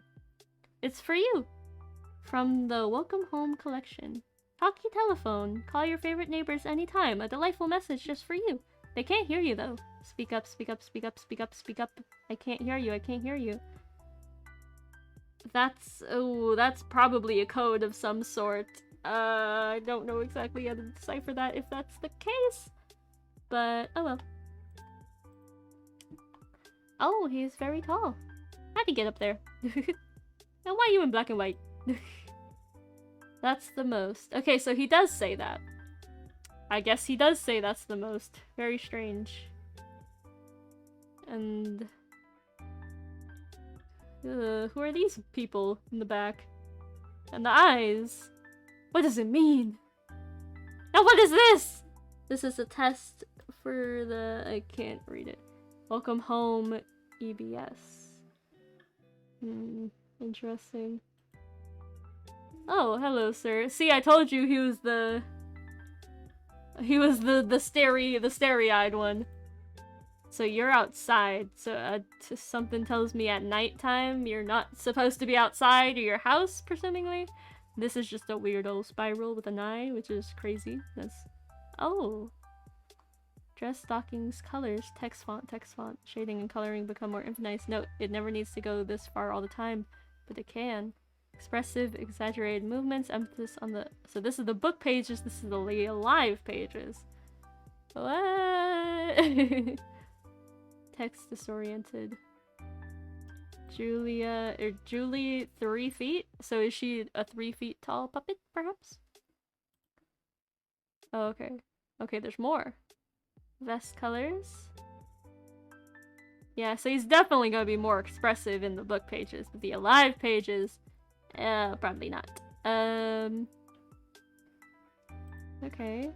It's for you! From the Welcome Home collection. Talkie telephone. Call your favorite neighbors anytime. A delightful message just for you. They can't hear you though. Speak up, speak up, speak up, speak up, speak up. I can't hear you, I can't hear you. That's probably a code of some sort. I don't know exactly how to decipher that if that's the case. But, oh well. Oh, he's very tall. How'd he get up there? And why are you in black and white? That's the most. Okay, so he does say that. I guess he does say that's the most. Very strange. And... who are these people in the back? And the eyes? What does it mean? Now what is this? This is a test for the... I can't read it. Welcome Home EBS. Interesting. Oh, hello, sir. See, I told you he was the starry-eyed one. So you're outside. So something tells me at nighttime you're not supposed to be outside of your house, presumably. This is just a weird old spiral with an eye, which is crazy. That's... Oh. Dress, stockings, colors, text font. Shading and coloring become more infinite. Note, it never needs to go this far all the time, but it can. Expressive, exaggerated movements, emphasis on the... So this is the book pages, this is the live pages. What? Text disoriented. Julie 3 feet? So is she a 3 feet tall puppet, perhaps? Oh, okay. Okay, there's more. Vest colors. Yeah, so he's definitely gonna be more expressive in the book pages, but the alive pages, probably not. Okay.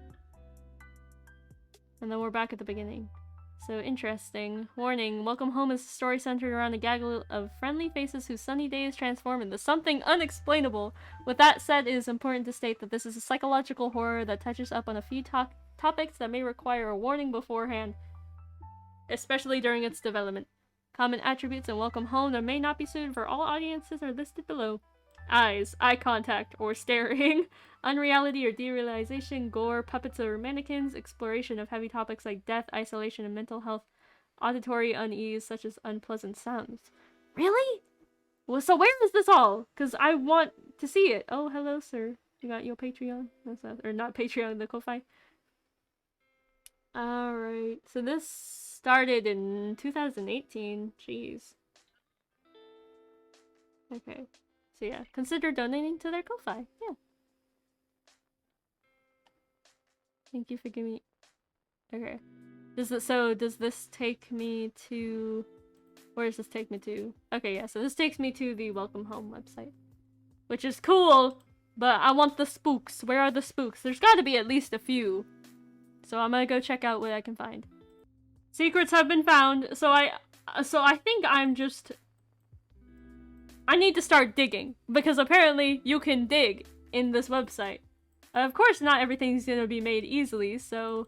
And then we're back at the beginning. So interesting. Warning, Welcome Home is a story centered around a gaggle of friendly faces whose sunny days transform into something unexplainable. With that said, it is important to state that this is a psychological horror that touches up on a few topics that may require a warning beforehand, especially during its development. Common attributes in Welcome Home that may not be suited for all audiences are listed below. Eyes, eye contact, or staring. Unreality or derealization, gore, puppets or mannequins, exploration of heavy topics like death, isolation, and mental health. Auditory unease, such as unpleasant sounds. Really? Well, so where is this all? Because I want to see it. Oh, hello, sir. You got your Patreon? Or not Patreon, the Ko-Fi. Alright, so this started in 2018. Jeez. Okay. So yeah, consider donating to their Ko-Fi. Yeah. Thank you for giving me... Okay. Does this take me to... Where does this take me to? Okay, yeah, so this takes me to the Welcome Home website. Which is cool, but I want the spooks. Where are the spooks? There's gotta be at least a few. So I'm gonna go check out what I can find. Secrets have been found, so I think I'm just... I need to start digging, because apparently you can dig in this website. Of course, not everything's gonna be made easily, so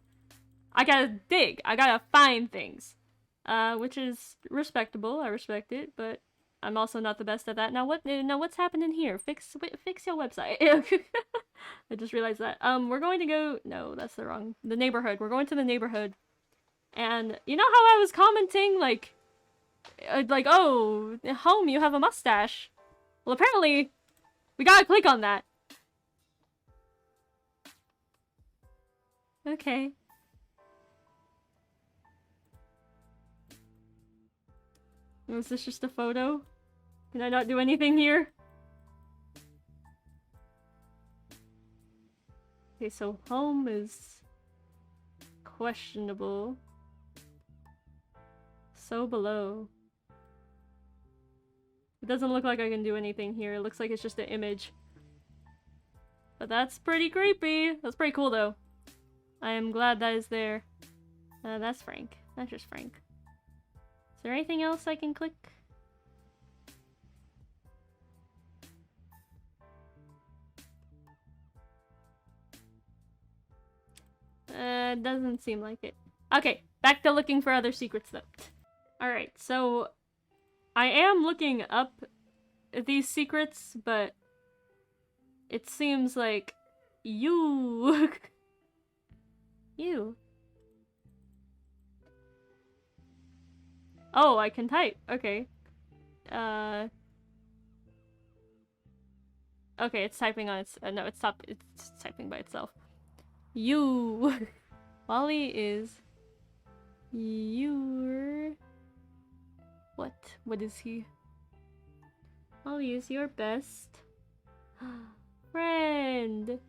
I gotta dig. I gotta find things. Which is respectable. I respect it, but I'm also not the best at that. Now what's happening here? Fix your website. I just realized that. We're going to go... No, that's the neighborhood. We're going to the neighborhood. And you know how I was commenting, like, oh, home, you have a mustache. Well, apparently, we gotta click on that. Okay. Is this just a photo? Can I not do anything here? Okay, so home is questionable. So below. It doesn't look like I can do anything here. It looks like it's just an image. But that's pretty creepy. That's pretty cool though. I am glad that is there. That's Frank. That's just Frank. Is there anything else I can click? Doesn't seem like it. Okay, back to looking for other secrets though. Alright, so I am looking up these secrets, but it seems like you... you. Oh, I can type. Okay. Okay, it's typing on its... no, it's typing by itself. You. Wally is... your... What? What is he? Wally is your best... friend!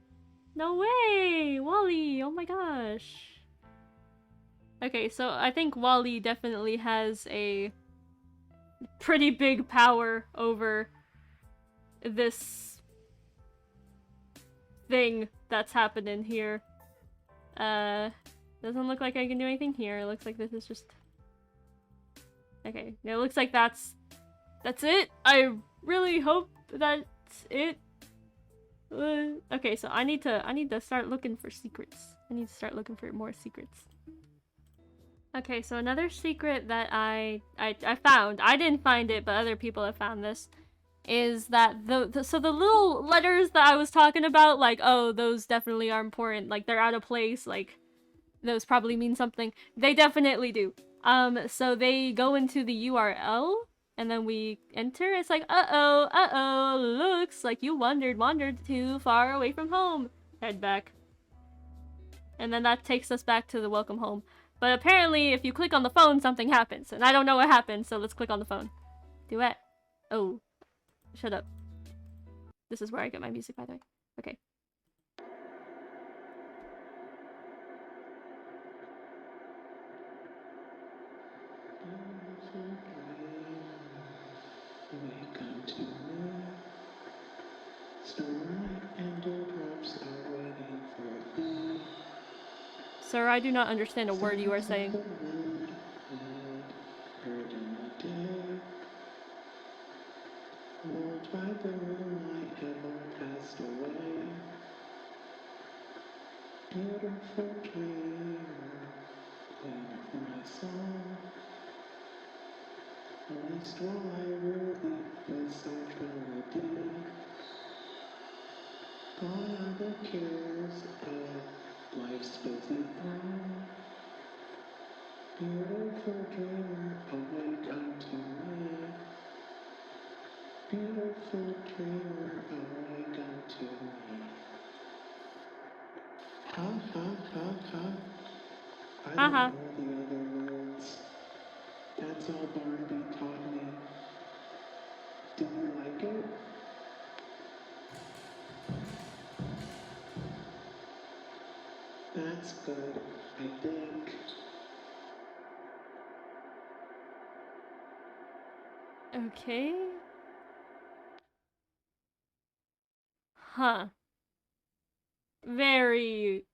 No way! Wally! Oh my gosh! Okay, so I think Wally definitely has a pretty big power over this thing that's happening here. Doesn't look like I can do anything here. It looks like this is just... Okay, it looks like that's it. I really hope that's it. Okay, so I need to start looking for secrets. I need to start looking for more secrets. Okay, so another secret that I found, I didn't find it, but other people have found this, is that so the little letters that I was talking about, like, oh, those definitely are important, like, they're out of place, like, those probably mean something. They definitely do. So they go into the URL, and then we enter. It's like, uh-oh, looks like you wandered too far away from home. Head back. And then that takes us back to the welcome home. But apparently, if you click on the phone, something happens. And I don't know what happened, so let's click on the phone. Duet. Oh. Shut up. This is where I get my music, by the way. Okay. Sir, I do not understand a word you are saying. Warmed by the moonlight, ever passed away. Beautiful dreamer, playing my song. At least while I really was so melody. Gone are the cares of life's busy throng. Beautiful dreamer, awake unto me. Beautiful dreamer, awake unto me. Ha ha ha ha. I don't know the other words. That's all Barnaby taught me. Do you like it? That's good, I think. Okay. Huh. Very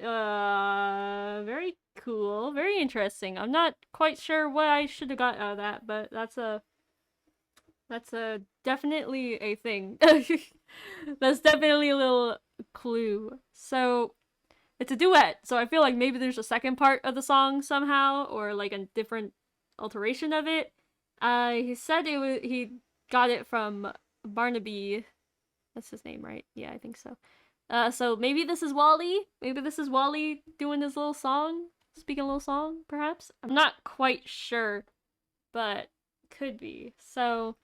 very cool, very interesting. I'm not quite sure what I should have got out of that, but that's a definitely a thing. That's definitely a little clue. So it's a duet, so I feel like maybe there's a second part of the song somehow, or like a different alteration of it. He said he got it from Barnaby. That's his name, right? Yeah, I think so. So maybe this is Wally. Maybe this is Wally doing his little song, speaking a little song, perhaps. I'm not quite sure, but could be. So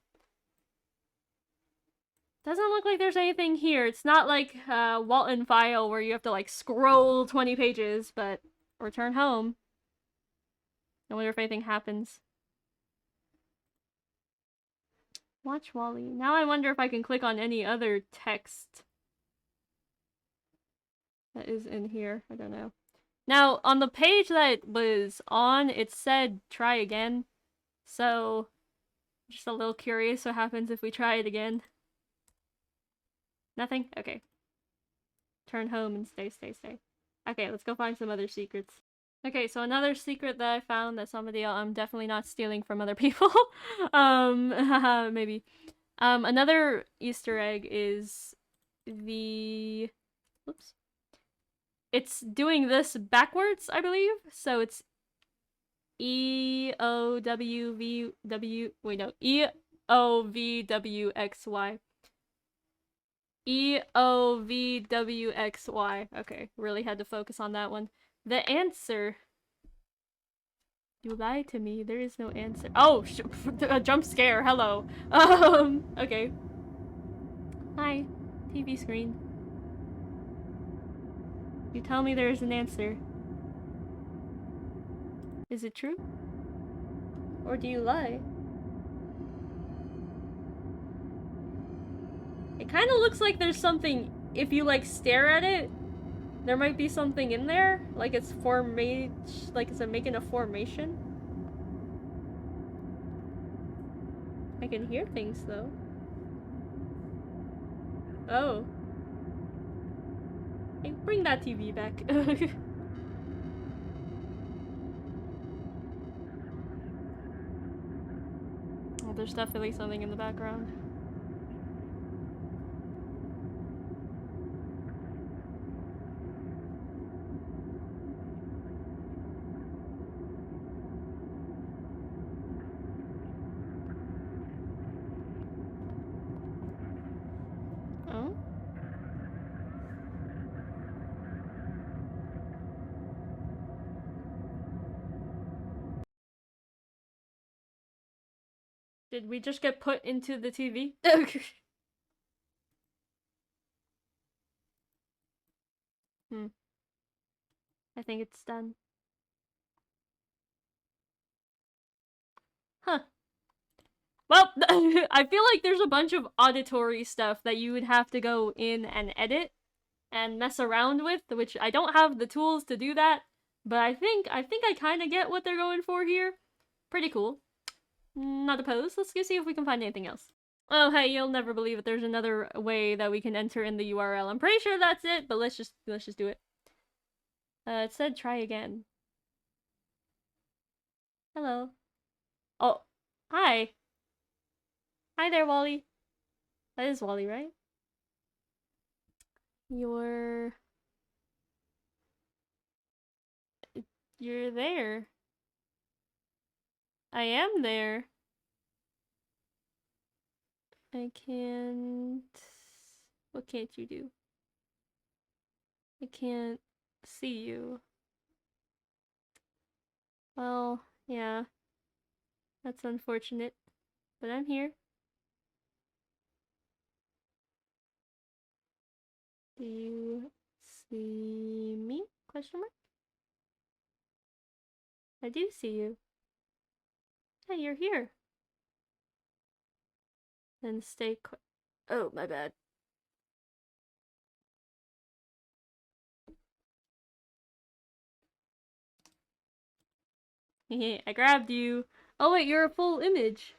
doesn't look like there's anything here. It's not like Walton File where you have to like scroll 20 pages, but return home. I wonder if anything happens. Watch Wally. Now I wonder if I can click on any other text that is in here. I don't know. Now, on the page that it was on, it said try again. So, just a little curious what happens if we try it again. Nothing? Okay. Turn home and stay. Okay, let's go find some other secrets. Okay, so another secret that I found that somebody else, I'm definitely not stealing from other people. Maybe. Another Easter egg is the... Whoops. It's doing this backwards, I believe. So it's E-O-W-V-W... Wait, no. E-O-V-W-X-Y. E-O-V-W-X-Y. Okay, really had to focus on that one. The answer... You lied to me. There is no answer. Oh, a jump scare. Hello. Okay. Hi. TV screen. You tell me there is an answer. Is it true? Or do you lie? It kind of looks like there's something, if you like stare at it, there might be something in there. Like it's like it's making a formation. I can hear things though. Oh. Hey, bring that TV back. Oh, there's definitely something in the background. Oh? Did we just get put into the TV? I think it's done. Huh. Well, I feel like there's a bunch of auditory stuff that you would have to go in and edit and mess around with, which I don't have the tools to do that, but I think I kind of get what they're going for here. Pretty cool. Not opposed. Let's go see if we can find anything else. Oh, hey, you'll never believe it. There's another way that we can enter in the URL. I'm pretty sure that's it, but let's just do it. It said try again. Hello. Oh, hi. Hi there, Wally. That is Wally, right? You're there. I am there. I can't... What can't you do? I can't see you. Well, yeah. That's unfortunate. But I'm here. Do you see me? Question mark? I do see you. Hey, you're here. Then stay quiet. Oh, my bad. I grabbed you. Oh wait, you're a full image.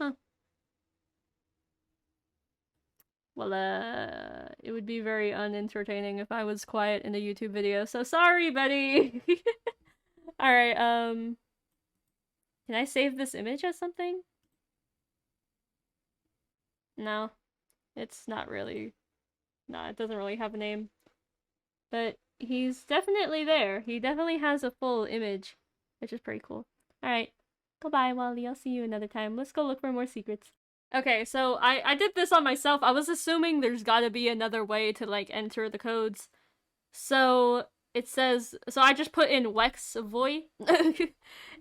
Huh. Well, it would be very unentertaining if I was quiet in a YouTube video, so sorry, buddy! Alright, can I save this image as something? No. It's not really... Nah, it doesn't really have a name. But he's definitely there. He definitely has a full image, which is pretty cool. Alright. Goodbye, Wally. I'll see you another time. Let's go look for more secrets. Okay, so I did this on myself. I was assuming there's gotta be another way to, like, enter the codes. So it says... So I just put in Wex Voy.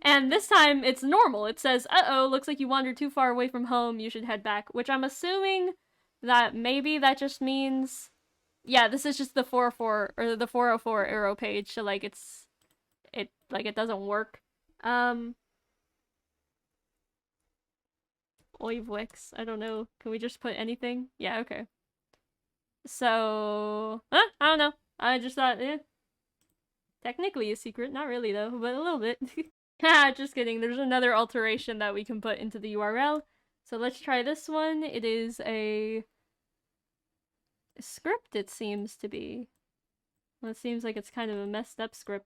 And this time it's normal. It says, uh-oh, looks like you wandered too far away from home. You should head back. Which I'm assuming that maybe that just means... Yeah, this is just the 404 or the 404 arrow page, so like it doesn't work. Oivwix, I don't know. Can we just put anything? Yeah, okay. So, I don't know. I just thought, technically a secret, not really though, but a little bit. Haha, just kidding. There's another alteration that we can put into the URL. So let's try this one. It is a script, it seems to be. Well, it seems like it's kind of a messed up script.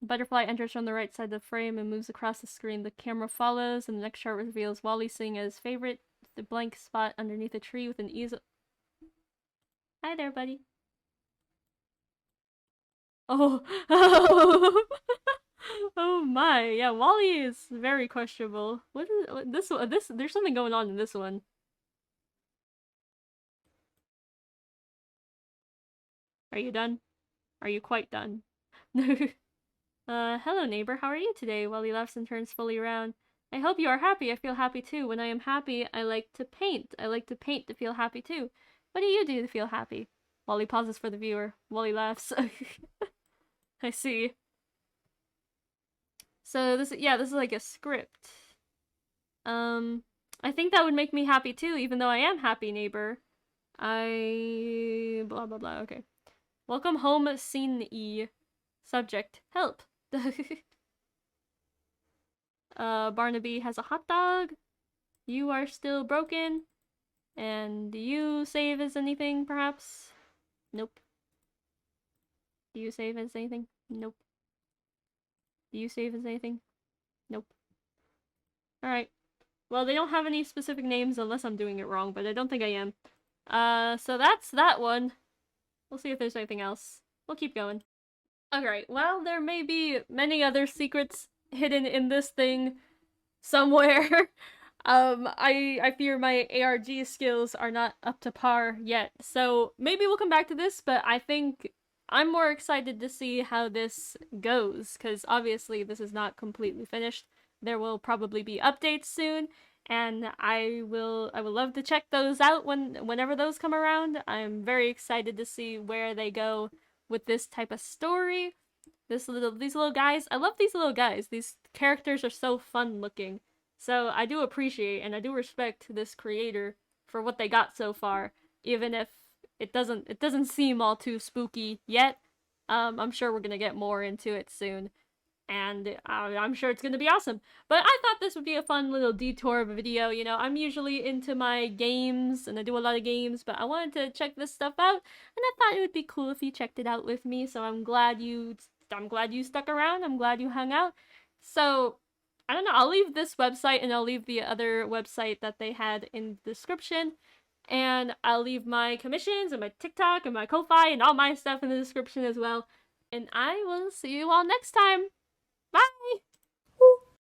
Butterfly enters from the right side of the frame and moves across the screen. The camera follows, and the next shot reveals Wally sitting at his favorite, the blank spot underneath a tree with an easel. Hi there, buddy. Oh, oh my! Yeah, Wally is very questionable. What is this? There's something going on in this one. Are you done? Are you quite done? Hello neighbor, how are you today? Wally laughs and turns fully around. I hope you are happy. I feel happy too. When I am happy, I like to paint. I like to paint to feel happy too. What do you do to feel happy? Wally pauses for the viewer. Wally laughs. I see. So this is like a script. I think that would make me happy too, even though I am happy, neighbor. Blah blah blah, okay. Welcome home, scene E. Subject, help. Barnaby has a hot dog. You are still broken. And do you save as anything, perhaps? Nope. Do you save as anything? Nope. Do you save as anything? Nope. Alright. Well, they don't have any specific names unless I'm doing it wrong, but I don't think I am. So that's that one. We'll see if there's anything else. We'll keep going. Alright, well, there may be many other secrets hidden in this thing somewhere. I fear my ARG skills are not up to par yet, so maybe we'll come back to this, but I think I'm more excited to see how this goes, because obviously this is not completely finished. There will probably be updates soon, and I will love to check those out whenever those come around. I'm very excited to see where they go with this type of story. These little guys, I love these little guys. These characters are so fun looking. So I do appreciate and I do respect this creator for what they got so far, even if it doesn't seem all too spooky yet. I'm sure we're gonna get more into it soon. and I'm sure it's gonna be awesome. But I thought this would be a fun little detour video. You know, I'm usually into my games, and I do a lot of games, but I wanted to check this stuff out, and I thought it would be cool if you checked it out with me. So I'm glad you stuck around. I'm glad you hung out. So I don't know. I'll leave this website, and I'll leave the other website that they had in the description. And I'll leave my commissions and my TikTok and my Ko-Fi and all my stuff in the description as well. And I will see you all next time. Bye!